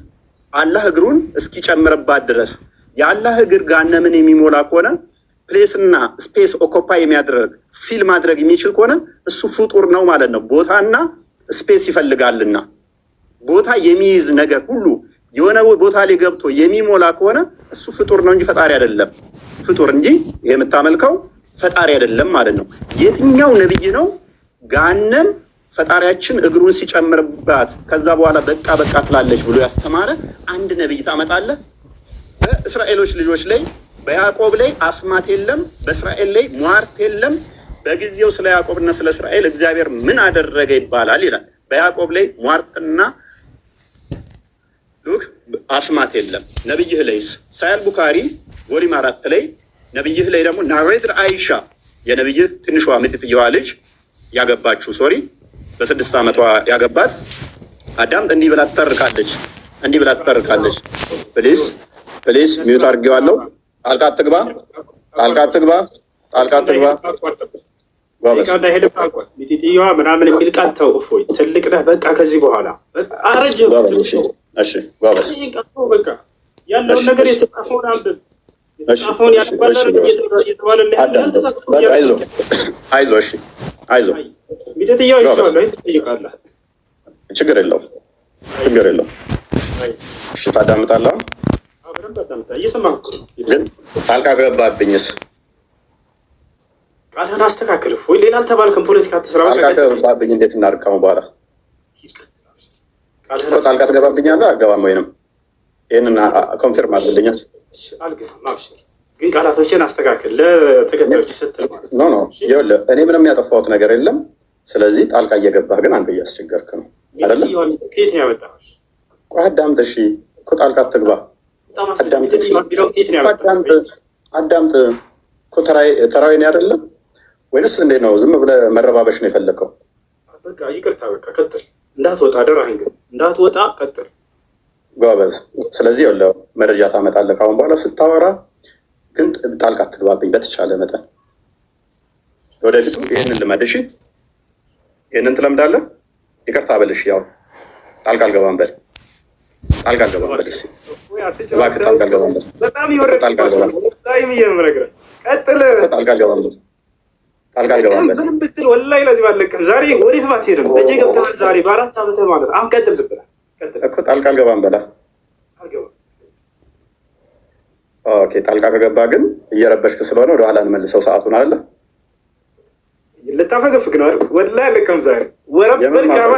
አላህ እግሩን እስኪጨምርባት ድረስ። የአላህ እግር ገሃነምን የሚሞላ ከሆነ ፕሌስ እና ስፔስ ኦኮፓይ የሚያደርግ ፊል ማድረግ የሚችል ከሆነ እሱ ፍጡር ነው ማለት ነው። ቦታና ስፔስ ይፈልጋልና ቦታ የሚይዝ ነገር ሁሉ የሆነ ቦታ ላይ ገብቶ የሚሞላ ከሆነ እሱ ፍጡር ነው እንጂ ፈጣሪ አይደለም። ፍጡር እንጂ የምታመልከው ፈጣሪ አይደለም ማለት ነው። የትኛው ነብይ ነው ገሃነም ፈጣሪያችን እግሩን ሲጨምርባት ከዛ በኋላ በቃ ትላለች ብሎ ያስተማረ አንድ ነብይ ታመጣለህ? በእስራኤሎች ልጆች ላይ በያዕቆብ ላይ አስማት የለም፣ በእስራኤል ላይ ሟርት የለም። በጊዜው ስለ ያዕቆብና ስለ እስራኤል እግዚአብሔር ምን አደረገ ይባላል ይላል። በያዕቆብ ላይ ሟርትና ሉክ አስማት የለም። ነብይህ ላይስ ሳሂህ ቡኻሪ ቮሊም 4 ላይ ነብይህ ላይ ደግሞ ናሬትር አይሻ የነብይህ ትንሿ ምጥጥየዋ ልጅ ያገባችው በ6 ዓመቷ ያገባት አዳምጥ እንዲህ ብላ ትተርካለች። ፕሊዝ ሚዩት አድርጌዋለሁ። ጣልቃ አትግባ። ሚጢጥየዋ ምናምን የሚል ቃል ተው። እፎይ ትልቅ ነህ በቃ ከዚህ በኋላ አረጀ። እሺ ባባስ በቃ ያለውን ነገር የተጻፈውን አንብብ። የተጻፈውን አይዞ ሚጢጥየዋ ይሻላል ትጠይቃለህ። ችግር የለውም። እሺ ታዳምጣለህ። ግን ጣልቃ ገባብኝስ? ቃልህን አስተካክል። ወይ ሌላ አልተባልክም። ፖለቲካ ተስራ ጣልቃ ገባብኝ። እንዴት እናድርገው? በኋላ ጣልቃ ትገባብኛለህ? አልገባም። ወይንም ይህንን ኮንፊርም አድርግልኛል። ግን ቃላቶችን አስተካክል ለተከታዮች ስትል ማለት ነው። ይኸውልህ እኔ ምንም ያጠፋሁት ነገር የለም። ስለዚህ ጣልቃ እየገባህ ግን አንተ እያስቸገርክ ነው አይደለ? ከየት ነው ያመጣኸው? ቆይ አዳምጥ። እሺ እኮ ጣልቃ አትግባ። አዳምጥ። እኮ ተራዊ ነው አይደለም ወይንስ እንዴት ነው? ዝም ብለህ መረባበሽ ነው የፈለከው? በቃ ይቅርታ፣ በቃ ቀጥል። እንዳትወጣ አደራህን፣ ግን እንዳትወጣ ቀጥል። ጎበዝ። ስለዚህ ያለው መረጃ ታመጣለህ። ካሁን በኋላ ስታወራ ግን ጣልቃ አትግባብኝ በተቻለ መጠን። ወደፊቱ ይህንን ልመድ። እሺ፣ ይህንን ትለምዳለህ። ይቅርታ በልሽ። ያው ጣልቃ አልገባም በል። ጣልቃ አልገባም በል። እስኪ እባክህ ጣልቃ አልገባም በል። በጣም ይወረድ። ጣልቃ አልገባም በል። ቀጥል። ጣልቃ አልገባም በል። ጣልቃ አልገባም በል። ምንም ብትል ወላሂ ለዚህ ባለቅም። ዛሬ ወዴት ባትሄድም ደጄ ገብተሃል። ዛሬ በ4 ዓመትህ ማለት አሁን ቀጥል። ዝም ብለህ ቀጥል እኮ ጣልቃ አልገባም በላ። ኦኬ፣ ጣልቃ ከገባ ግን እየረበሽክ ስለሆነ ወደኋላ እንመልሰው ሰዓቱን አለ። ልታፈገፍግ ነው አይደል? ወላሂ አለቅም። ዛሬ ወረብ በልካማ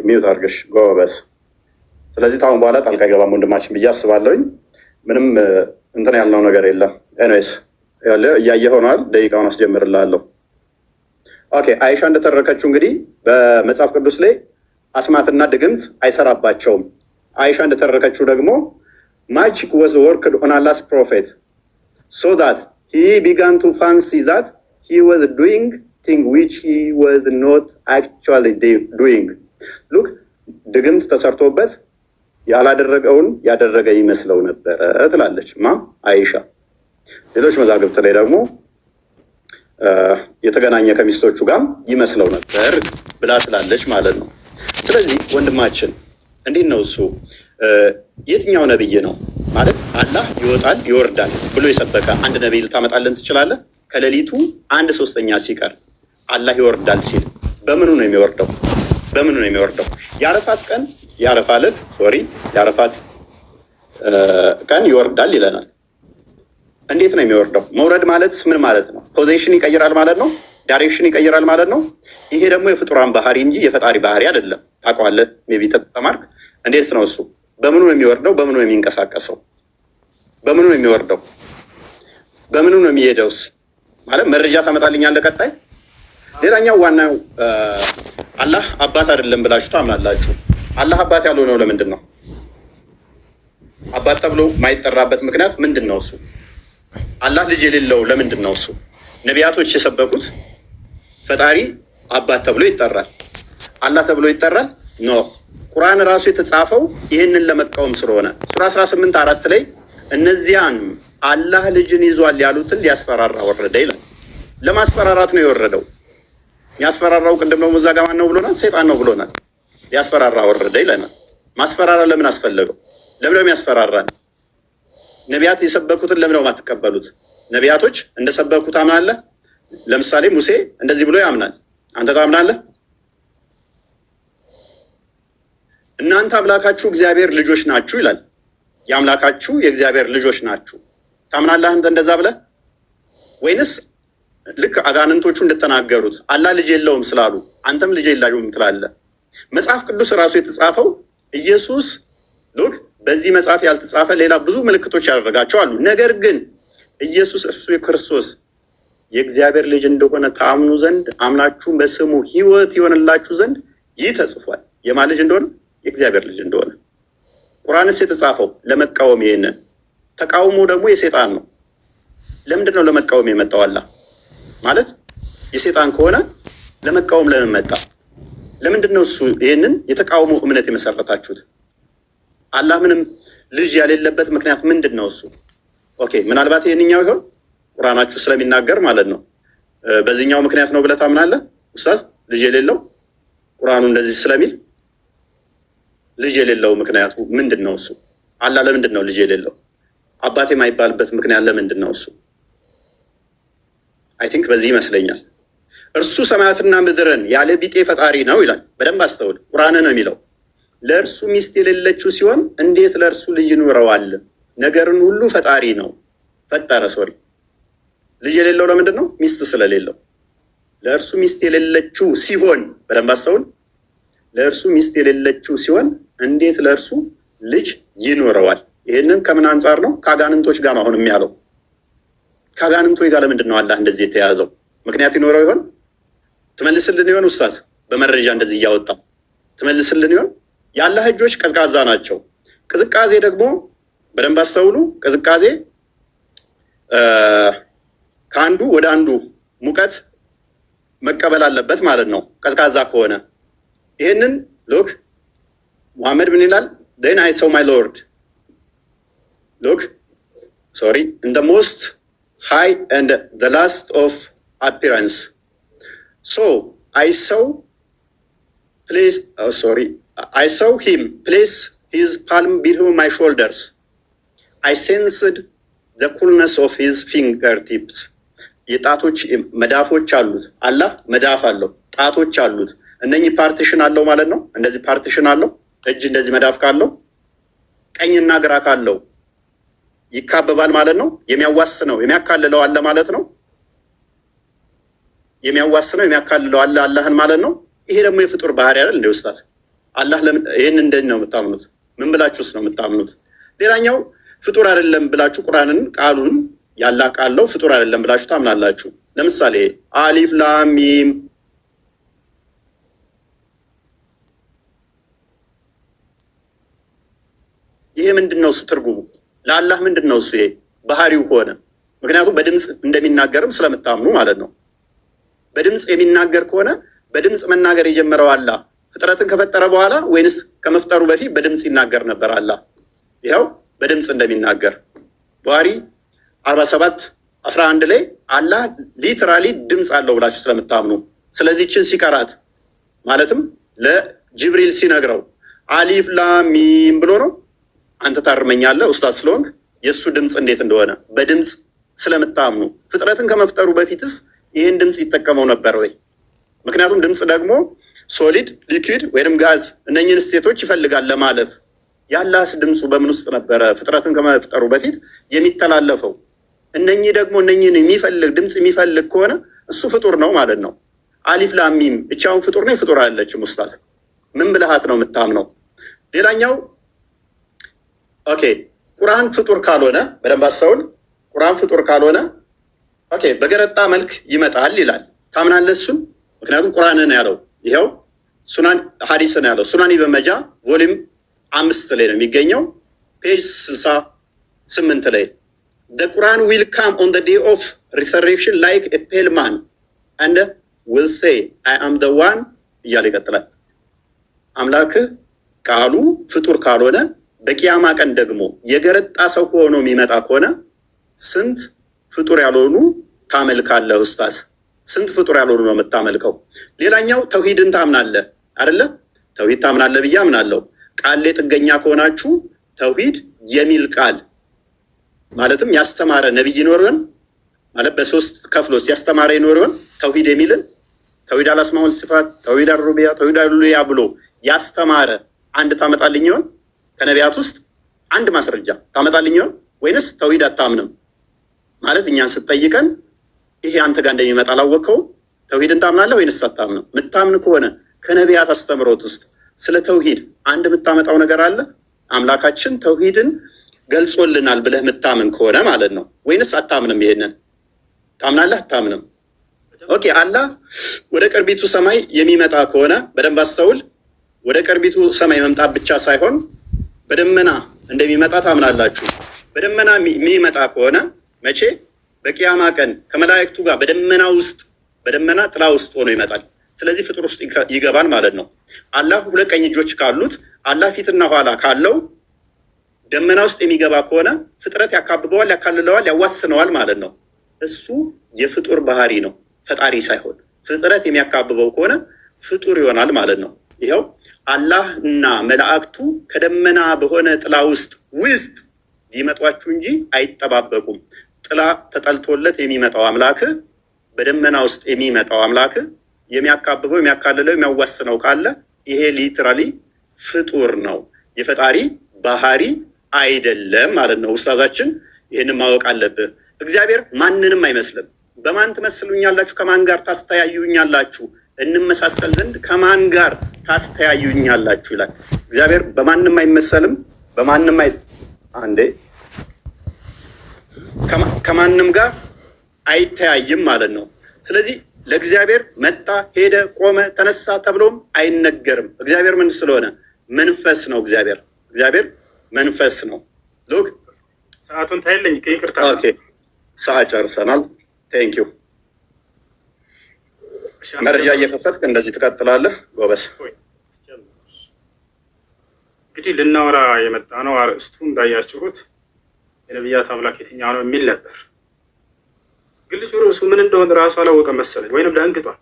ሚዩት አድርገሽ ጎበዝ። ስለዚህ ታሁን በኋላ ጣልቃ አይገባም ወንድማችን ብዬ አስባለሁኝ። ምንም እንትን ያልነው ነገር የለም። ኤኒዌይስ እያየህ ሆኗል። ደቂቃውን አስጀምርልሃለሁ። ኦኬ፣ አይሻ እንደተረከችው እንግዲህ በመጽሐፍ ቅዱስ ላይ አስማትና ድግምት አይሰራባቸውም። አይሻ እንደተረከችው ደግሞ magic was worked on Allah's prophet so that he began to fancy that he was doing things which he was not actually doing. Look, ድግምት ተሰርቶበት ያላደረገውን ያደረገ ይመስለው ነበረ ትላለች አይሻ። ሌሎች መዛግብት ላይ ደግሞ የተገናኘ ከሚስቶቹ ጋር ይመስለው ነበር ብላ ትላለች ማለት ነው። ስለዚህ ወንድማችን እንዴት ነው እሱ የትኛው ነብይ ነው ማለት አላህ ይወጣል ይወርዳል ብሎ የሰበከ አንድ ነብይ ልታመጣልን ትችላለህ? ከሌሊቱ 1/3 ሲቀር አላህ ይወርዳል ሲል በምኑ ነው የሚወርደው? በምኑ ነው የሚወርደው? የአረፋት ቀን የአረፋት ቀን ይወርዳል ይለናል። እንዴት ነው የሚወርደው? መውረድ ማለት ምን ማለት ነው? ፖዚሽን ይቀይራል ማለት ነው። ዳይሬክሽን ይቀይራል ማለት ነው። ይሄ ደግሞ የፍጡራን ባህሪ እንጂ የፈጣሪ ባህሪ አይደለም። ታውቀዋለህ? ሜቢ ተማርክ። እንዴት ነው እሱ? በምኑ ነው የሚወርደው? በምኑ ነው የሚንቀሳቀሰው? በምኑ ነው የሚወርደው? በምኑ ነው የሚሄደውስ? ማለት መረጃ ታመጣልኛለህ ቀጣይ። ሌላኛው ዋናው አላህ አባት አይደለም ብላችሁ ታምናላችሁ። አላህ አባት ያልሆነው ለምንድን ነው? አባት ተብሎ የማይጠራበት ምክንያት ምንድን ነው? እሱ አላህ ልጅ የሌለው ለምንድን ነው? እሱ ነቢያቶች የሰበኩት ፈጣሪ አባት ተብሎ ይጠራል፣ አላህ ተብሎ ይጠራል ኖ። ቁርአን ራሱ የተጻፈው ይህንን ለመቃወም ስለሆነ ሱራ 18:4 ላይ እነዚያን አላህ ልጅን ይዟል ያሉትን ሊያስፈራራ ወረደ ይላል። ለማስፈራራት ነው የወረደው። ያስፈራራው ቅድም ደግሞ እዛ ጋር ማን ነው ብሎናል? ሰይጣን ነው ብሎናል። ሊያስፈራራ ወረደ ይለናል። ማስፈራራ ለምን አስፈለገው? ለምን የሚያስፈራራን? ነቢያት የሰበኩትን ለምን ነው የማትቀበሉት? ነቢያቶች እንደሰበኩት ታምናለህ? ለምሳሌ ሙሴ እንደዚህ ብሎ ያምናል። አንተ ታምናለህ? እናንተ አምላካችሁ እግዚአብሔር ልጆች ናችሁ ይላል። የአምላካችሁ የእግዚአብሔር ልጆች ናችሁ ታምናለህ አንተ እንደዛ ብለህ? ወይንስ ልክ አጋንንቶቹ እንደተናገሩት አላህ ልጅ የለውም ስላሉ አንተም ልጅ የለውም ትላለህ? መጽሐፍ ቅዱስ ራሱ የተጻፈው ኢየሱስ ሉክ በዚህ መጽሐፍ ያልተጻፈ ሌላ ብዙ ምልክቶች ያደረጋቸው አሉ። ነገር ግን ኢየሱስ እርሱ የክርስቶስ የእግዚአብሔር ልጅ እንደሆነ ታምኑ ዘንድ አምናችሁም በስሙ ሕይወት ይሆንላችሁ ዘንድ ይህ ተጽፏል። የማን ልጅ እንደሆነ? የእግዚአብሔር ልጅ እንደሆነ። ቁርአንስ የተጻፈው ለመቃወም፣ ይሄንን ተቃውሞ ደግሞ የሰይጣን ነው። ለምንድን ነው ለመቃወም የመጣው? አላህ ማለት የሰይጣን ከሆነ ለመቃወም ለምን መጣ? ለምንድን ነው እሱ ይሄንን የተቃውሞ እምነት የመሰረታችሁት? አላህ ምንም ልጅ ያሌለበት ምክንያት ምንድን ነው እሱ? ኦኬ ምናልባት ይሄንኛው ይሆን ቁርአናችሁ ስለሚናገር ማለት ነው። በዚህኛው ምክንያት ነው ብለህ ታምናለህ ኡስታዝ? ልጅ የሌለው ቁርአኑ እንደዚህ ስለሚል ልጅ የሌለው ምክንያቱ ምንድን ነው እሱ? አላህ ለምንድን ነው ልጅ የሌለው? አባቴ የማይባልበት ምክንያት ለምንድን ነው እሱ? አይ ቲንክ በዚህ ይመስለኛል። እርሱ ሰማያትና ምድርን ያለ ቢጤ ፈጣሪ ነው ይላል። በደንብ አስተውል። ቁርአን ነው የሚለው። ለእርሱ ሚስት የሌለችው ሲሆን እንዴት ለእርሱ ልጅ ይኖረዋል? ነገርን ሁሉ ፈጣሪ ነው ፈጠረ። ሶሪ ልጅ የሌለው ለምንድን ነው? ሚስት ስለሌለው። ለእርሱ ሚስት የሌለችው ሲሆን፣ በደንብ አስተውል። ለእርሱ ሚስት የሌለችው ሲሆን እንዴት ለእርሱ ልጅ ይኖረዋል? ይህንን ከምን አንጻር ነው? ከአጋንንቶች ጋር ነው አሁንም ያለው። ከአጋንንቶች ጋር ለምንድን ነው አላህ እንደዚህ የተያዘው? ምክንያት ይኖረው ይሆን? ትመልስልን ይሆን ኡስታዝ? በመረጃ እንደዚህ እያወጣ ትመልስልን ይሆን? የአላህ እጆች ቀዝቃዛ ናቸው፣ ቅዝቃዜ ደግሞ በደንብ አስተውሉ። ቅዝቃዜ ከአንዱ ወደ አንዱ ሙቀት መቀበል አለበት ማለት ነው፣ ቀዝቃዛ ከሆነ። ይህንን ሎክ ሙሐመድ ምን ይላል? then I saw my Lord look sorry in the most high and the last of appearance, so I saw him place his palm between my shoulders. I sensed the coolness of his fingertips. የጣቶች መዳፎች አሉት። አላህ መዳፍ አለው፣ ጣቶች አሉት። እነኚህ ፓርቲሽን አለው ማለት ነው። እንደዚህ ፓርቲሽን አለው። እጅ እንደዚህ መዳፍ ካለው ቀኝና ግራ ካለው ይካበባል ማለት ነው። የሚያዋስነው የሚያካልለው አለ ማለት ነው። የሚያዋስነው የሚያካልለው አለ አላህን ማለት ነው። ይሄ ደግሞ የፍጡር ባህሪ አይደል እንደ ኡስታዝ? አላህ ለምን ይሄን እንደዚህ ነው የምታምኑት? ምን ብላችሁስ ነው የምታምኑት? ሌላኛው ፍጡር አይደለም ብላችሁ ቁርአንን ቃሉን ያላህ ቃል ነው ፍጡር አይደለም ብላችሁ ታምናላችሁ። ለምሳሌ አሊፍ ላም ሚም ይሄ ምንድነው እሱ ትርጉሙ? ለአላህ ምንድነው እሱ? ይሄ ባህሪው ከሆነ ምክንያቱም በድምጽ እንደሚናገርም ስለምታምኑ ማለት ነው። በድምጽ የሚናገር ከሆነ በድምጽ መናገር የጀመረው አላህ ፍጥረትን ከፈጠረ በኋላ ወይንስ ከመፍጠሩ በፊት በድምጽ ይናገር ነበር አላህ? ይኸው በድምጽ እንደሚናገር ባህሪ 47:11 ላይ አላህ ሊትራሊ ድምጽ አለው ብላችሁ ስለምታምኑ፣ ስለዚህ ችን ሲቀራት ማለትም ለጅብሪል ሲነግረው አሊፍ ላም ሚም ብሎ ነው። አንተ ታርመኛለህ ኡስታዝ ስለሆንክ የእሱ ድምፅ እንዴት እንደሆነ በድምፅ ስለምታምኑ፣ ፍጥረትን ከመፍጠሩ በፊትስ ይህን ድምፅ ይጠቀመው ነበር ወይ? ምክንያቱም ድምፅ ደግሞ ሶሊድ፣ ሊኩዊድ ወይም ጋዝ እነኝህን ስቴቶች ይፈልጋል ለማለፍ። ያላህስ ድምፁ በምን ውስጥ ነበረ ፍጥረትን ከመፍጠሩ በፊት የሚተላለፈው? እነኚህ ደግሞ እነኝህን የሚፈልግ ድምፅ የሚፈልግ ከሆነ እሱ ፍጡር ነው ማለት ነው። አሊፍ ላም ሚም ብቻውን ፍጡር ነው? ፍጡር አይደለችም ኡስታዝ። ምን ብልሃት ነው የምታምነው? ሌላኛው ኦኬ ቁርአን ፍጡር ካልሆነ በደንብ አስተውል። ቁርአን ፍጡር ካልሆነ ኦኬ በገረጣ መልክ ይመጣል ይላል። ታምናለህ እሱን? ምክንያቱም ቁርአንን ያለው ይኸው ሱናን ሐዲስን ያለው ሱናን ኢብን መጃ ቮሊዩም 5 ላይ ነው የሚገኘው ፔጅ 68 ላይ the Quran will come on the day of resurrection like a pale man and will say I am the one እያለ ይቀጥላል። አምላክ ቃሉ ፍጡር ካልሆነ በቂያማ ቀን ደግሞ የገረጣ ሰው ሆኖ የሚመጣ ከሆነ ስንት ፍጡር ያልሆኑ ታመልካለህ ኡስታዝ? ስንት ፍጡር ያልሆኑ ነው የምታመልከው? ሌላኛው ተውሂድን ታምናለህ አይደለ? ተውሂድ ታምናለህ ብዬ አምናለሁ። ቃል ላይ ጥገኛ ከሆናችሁ ተውሂድ የሚል ቃል ማለትም ያስተማረ ነብይ ይኖርን ማለት በሶስት ከፍሎስ ያስተማረ ይኖርን ተውሂድ የሚልን ተውሂድ አልአስማኡል ሲፋት፣ ተውሂድ አልሩቢያ፣ ተውሂድ አልኡሉሂያ ብሎ ያስተማረ አንድ ታመጣልኝ ይሆን? ከነቢያት ውስጥ አንድ ማስረጃ ታመጣልኝ ይሆን? ወይንስ ተውሂድ አታምንም ማለት እኛን ስትጠይቀን ይሄ አንተ ጋር እንደሚመጣ አላወቀው? ተውሂድን ታምናለህ ወይንስ አታምንም? ምታምን ከሆነ ከነቢያት አስተምሮት ውስጥ ስለ ተውሂድ አንድ የምታመጣው ነገር አለ? አምላካችን ተውሂድን ገልጾልናል ብለህ ምታምን ከሆነ ማለት ነው። ወይንስ አታምንም? ይሄንን ታምናለህ አታምንም? ኦኬ አላህ ወደ ቅርቢቱ ሰማይ የሚመጣ ከሆነ በደንብ አስተውል። ወደ ቅርቢቱ ሰማይ መምጣት ብቻ ሳይሆን በደመና እንደሚመጣ ታምናላችሁ። በደመና የሚመጣ ከሆነ መቼ? በቂያማ ቀን ከመላእክቱ ጋር በደመና ውስጥ በደመና ጥላ ውስጥ ሆኖ ይመጣል። ስለዚህ ፍጡር ውስጥ ይገባል ማለት ነው። አላህ ሁለት ቀኝ እጆች ካሉት አላህ ፊትና ኋላ ካለው ደመና ውስጥ የሚገባ ከሆነ ፍጥረት ያካብበዋል፣ ያካልለዋል፣ ያዋስነዋል ማለት ነው። እሱ የፍጡር ባህሪ ነው፣ ፈጣሪ ሳይሆን። ፍጥረት የሚያካብበው ከሆነ ፍጡር ይሆናል ማለት ነው። ይኸው አላህ እና መላእክቱ ከደመና በሆነ ጥላ ውስጥ ሊመጧችሁ እንጂ አይጠባበቁም። ጥላ ተጠልቶለት የሚመጣው አምላክ በደመና ውስጥ የሚመጣው አምላክ የሚያካብበው የሚያካልለው የሚያዋስነው ካለ ይሄ ሊትራሊ ፍጡር ነው፣ የፈጣሪ ባህሪ አይደለም ማለት ነው። ኡስታዛችን ይህንን ማወቅ አለብህ። እግዚአብሔር ማንንም አይመስልም። በማን ትመስሉኛላችሁ? ከማን ጋር ታስተያዩኛላችሁ? እንመሳሰል ዘንድ ከማን ጋር ታስተያዩኛላችሁ ይላል። እግዚአብሔር በማንም አይመሰልም፣ በማንም አንዴ ከማንም ጋር አይተያይም ማለት ነው። ስለዚህ ለእግዚአብሔር መጣ፣ ሄደ፣ ቆመ፣ ተነሳ ተብሎም አይነገርም። እግዚአብሔር ምን ስለሆነ? መንፈስ ነው። እግዚአብሔር መንፈስ ነው። ሉክ ሰዓቱን ታይልኝ ይቅርታ። ኦኬ ሰዓት ጨርሰናል። ቴንክ ዩ። መረጃ እየከፈትክ እንደዚህ ትቀጥላለህ። ጎበስ። እንግዲህ ልናወራ የመጣ ነው አርእስቱ እንዳያችሁት የነቢያት አምላክ የትኛው ነው የሚል ነበር። ግን ልጁ ርዕሱ ምን እንደሆነ ራሱ አላወቀ መሰለኝ፣ ወይንም ደንግጧል።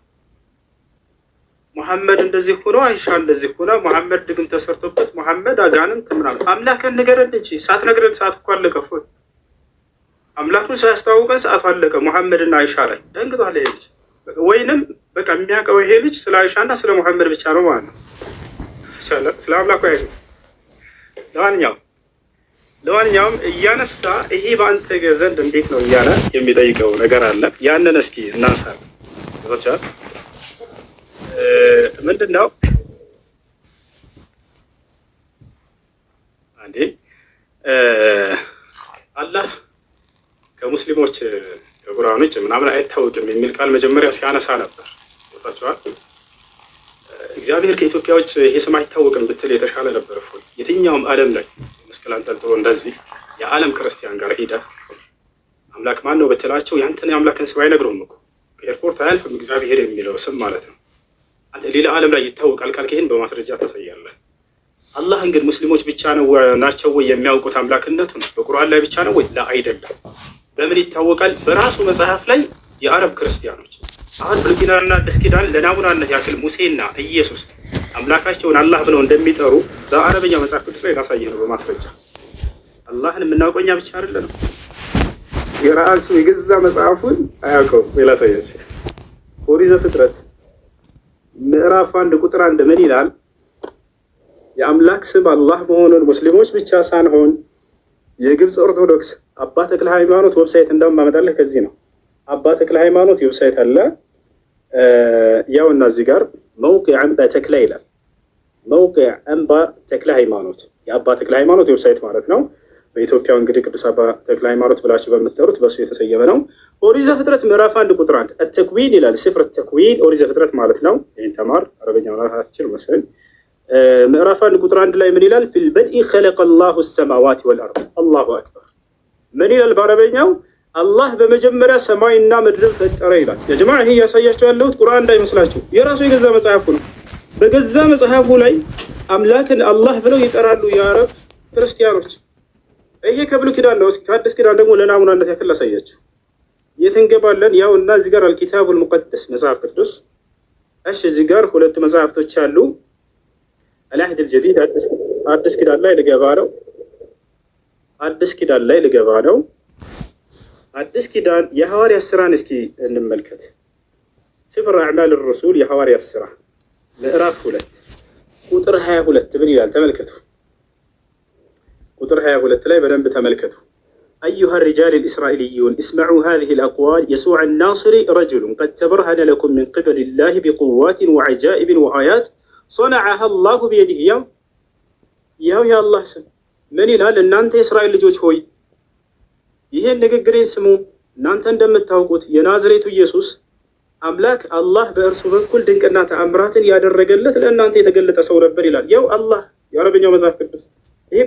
መሐመድ እንደዚህ ሆኖ አይሻ እንደዚህ ሆነ፣ መሐመድ ድግም ተሰርቶበት፣ መሐመድ አጋንንት ምናምን። አምላክን ንገረን እንጂ ሳትነግረን ሰዓት እኮ አለቀ። ፎይ አምላኩን ሳያስተዋውቀን ሰዓቱ አለቀ። መሐመድና አይሻ ላይ ደንግጧል ይሄ ልጅ። ወይንም በቃ የሚያውቀው ይሄ ልጅ ስለ አይሻና ስለ መሐመድ ብቻ ነው ማለት ነው። ስለ አምላኩ ያይ። ለማንኛውም እያነሳ ይሄ በአንተ ዘንድ እንዴት ነው እያለ የሚጠይቀው ነገር አለ። ያንን እስኪ እናንሳለን። ተቻለ ምንድን ነው አንዴ አላህ ከሙስሊሞች ከቁርአን ውጭ ምናምን አይታወቅም የሚል ቃል መጀመሪያ ሲያነሳ ነበር። ታውቃላችሁ እግዚአብሔር ከኢትዮጵያ ውጭ ይሄ ስም አይታወቅም ብትል የተሻለ ነበር። እፎይ የትኛውም ዓለም ላይ መስቀል አንጠልጥሎ እንደዚህ የዓለም ክርስቲያን ጋር ሄደ አምላክ ማን ነው ብትላቸው ያንተን የአምላክን ስም አይነግሩም እኮ። ከኤርፖርት አያልፍም እግዚአብሔር የሚለው ስም ማለት ነው። አንተ ሌላ ዓለም ላይ ይታወቃል ካልክ ይሄን በማስረጃ ታሳያለህ። አላህን ግን ሙስሊሞች ብቻ ናቸው ወይ የሚያውቁት አምላክነቱን? በቁርአን ላይ ብቻ ነው ወይ? ላ አይደለም። በምን ይታወቃል? በራሱ መጽሐፍ ላይ የአረብ ክርስቲያኖች አሁን ብሉይ ኪዳንና አዲስ ኪዳን ለናሙናነት ያክል ሙሴና ኢየሱስ አምላካቸውን አላህ ብለው እንደሚጠሩ በአረበኛ መጽሐፍ ቅዱስ ላይ ላሳየህ ነው በማስረጃ። አላህን የምናውቀው እኛ ብቻ አይደለም። የራሱ የገዛ መጽሐፉን አያውቀውም። ላሳያችሁ። ኦሪት ዘፍጥረት ምዕራፍ 1 ቁጥር 1 ምን ይላል? የአምላክ ስም አላህ መሆኑን ሙስሊሞች ብቻ ሳንሆን የግብፅ ኦርቶዶክስ አባ ተክለ ሃይማኖት ዌብሳይት እንደውም ማመጣለህ ከዚህ ነው። አባ ተክለ ሃይማኖት ዌብሳይት አለ። ያው እና እዚህ ጋር መውቂዕ አንባ ተክለ ይላል። መውቂዕ አንባ ተክለ ሃይማኖት የአባ ተክለ ሃይማኖት ዌብሳይት ማለት ነው። በኢትዮጵያ እንግዲህ ቅዱስ አባ ተክለ ሃይማኖት ብላችሁ በምትጠሩት በሱ የተሰየመ ነው። ኦሪት ዘፍጥረት ምዕራፍ 1 ቁጥር 1 አተክዊን ይላል። ስፍር ተክዊን ኦሪት ዘፍጥረት ማለት ነው። ይሄን ተማር አረበኛ ማለት አትችል መሰለኝ። ምዕራፍ 1 ቁጥር 1 ላይ ምን ይላል? ፊል በድኢ ኸለቀ አላሁ ሰማዋት ወልአርድ። አላሁ አክበር። ምን ይላል በአረበኛው? አላህ በመጀመሪያ ሰማይና ምድርን ፈጠረ ይላል። ያ ጀማዓ ይሄ ያሳያችሁ ያለሁት ቁርአን እንዳይመስላችሁ የራሱ የገዛ መጽሐፉ ነው። በገዛ መጽሐፉ ላይ አምላክን አላህ ብለው ይጠራሉ የአረብ ክርስቲያኖች። ይሄ ከብሉይ ኪዳን ነው። ከአዲስ ኪዳን ደግሞ ለናሙናነት ያክል አሳያችሁ። የት እንገባለን? ያው እና እዚህ ጋር አልኪታቡል ሙቀደስ መጽሐፍ ቅዱስ። እሺ እዚህ ጋር ሁለት መጽሐፍቶች አሉ። አልአህድ አልጀዲድ አዲስ ኪዳን ላይ ልገባ ነው። አዲስ ኪዳን ላይ ልገባ ነው። አዲስ ኪዳን የሐዋርያት ሥራን እስኪ እንመልከት። ስፍር አዕማል الرسول የሐዋርያት ሥራ ምዕራፍ 2 ቁጥር 22 ምን ይላል? ተመልከቱ። ቁጥር 22 ላይ በደንብ ተመልከቱ። أيها الرجال الإسرائيليون اسمعوا هذه الأقوال يسوع الناصري رجل قد تبرهن لكم من قبل الله بقوات وعجائب وآيات صنعها الله بيده ያው የአላህ ስም ምን ይላል? እናንተ የእስራኤል ልጆች ሆይ ይሄን ንግግሬን ስሙ። እናንተ እንደምታውቁት የናዝሬቱ ኢየሱስ አምላክ አላህ በእርሱ በኩል ድንቅና ተአምራትን ያደረገለት ለእናንተ የተገለጠ ሰው ነበር ይላል። ያው አላህ የአረበኛው መጽሐፍ ቅዱስ ይሄ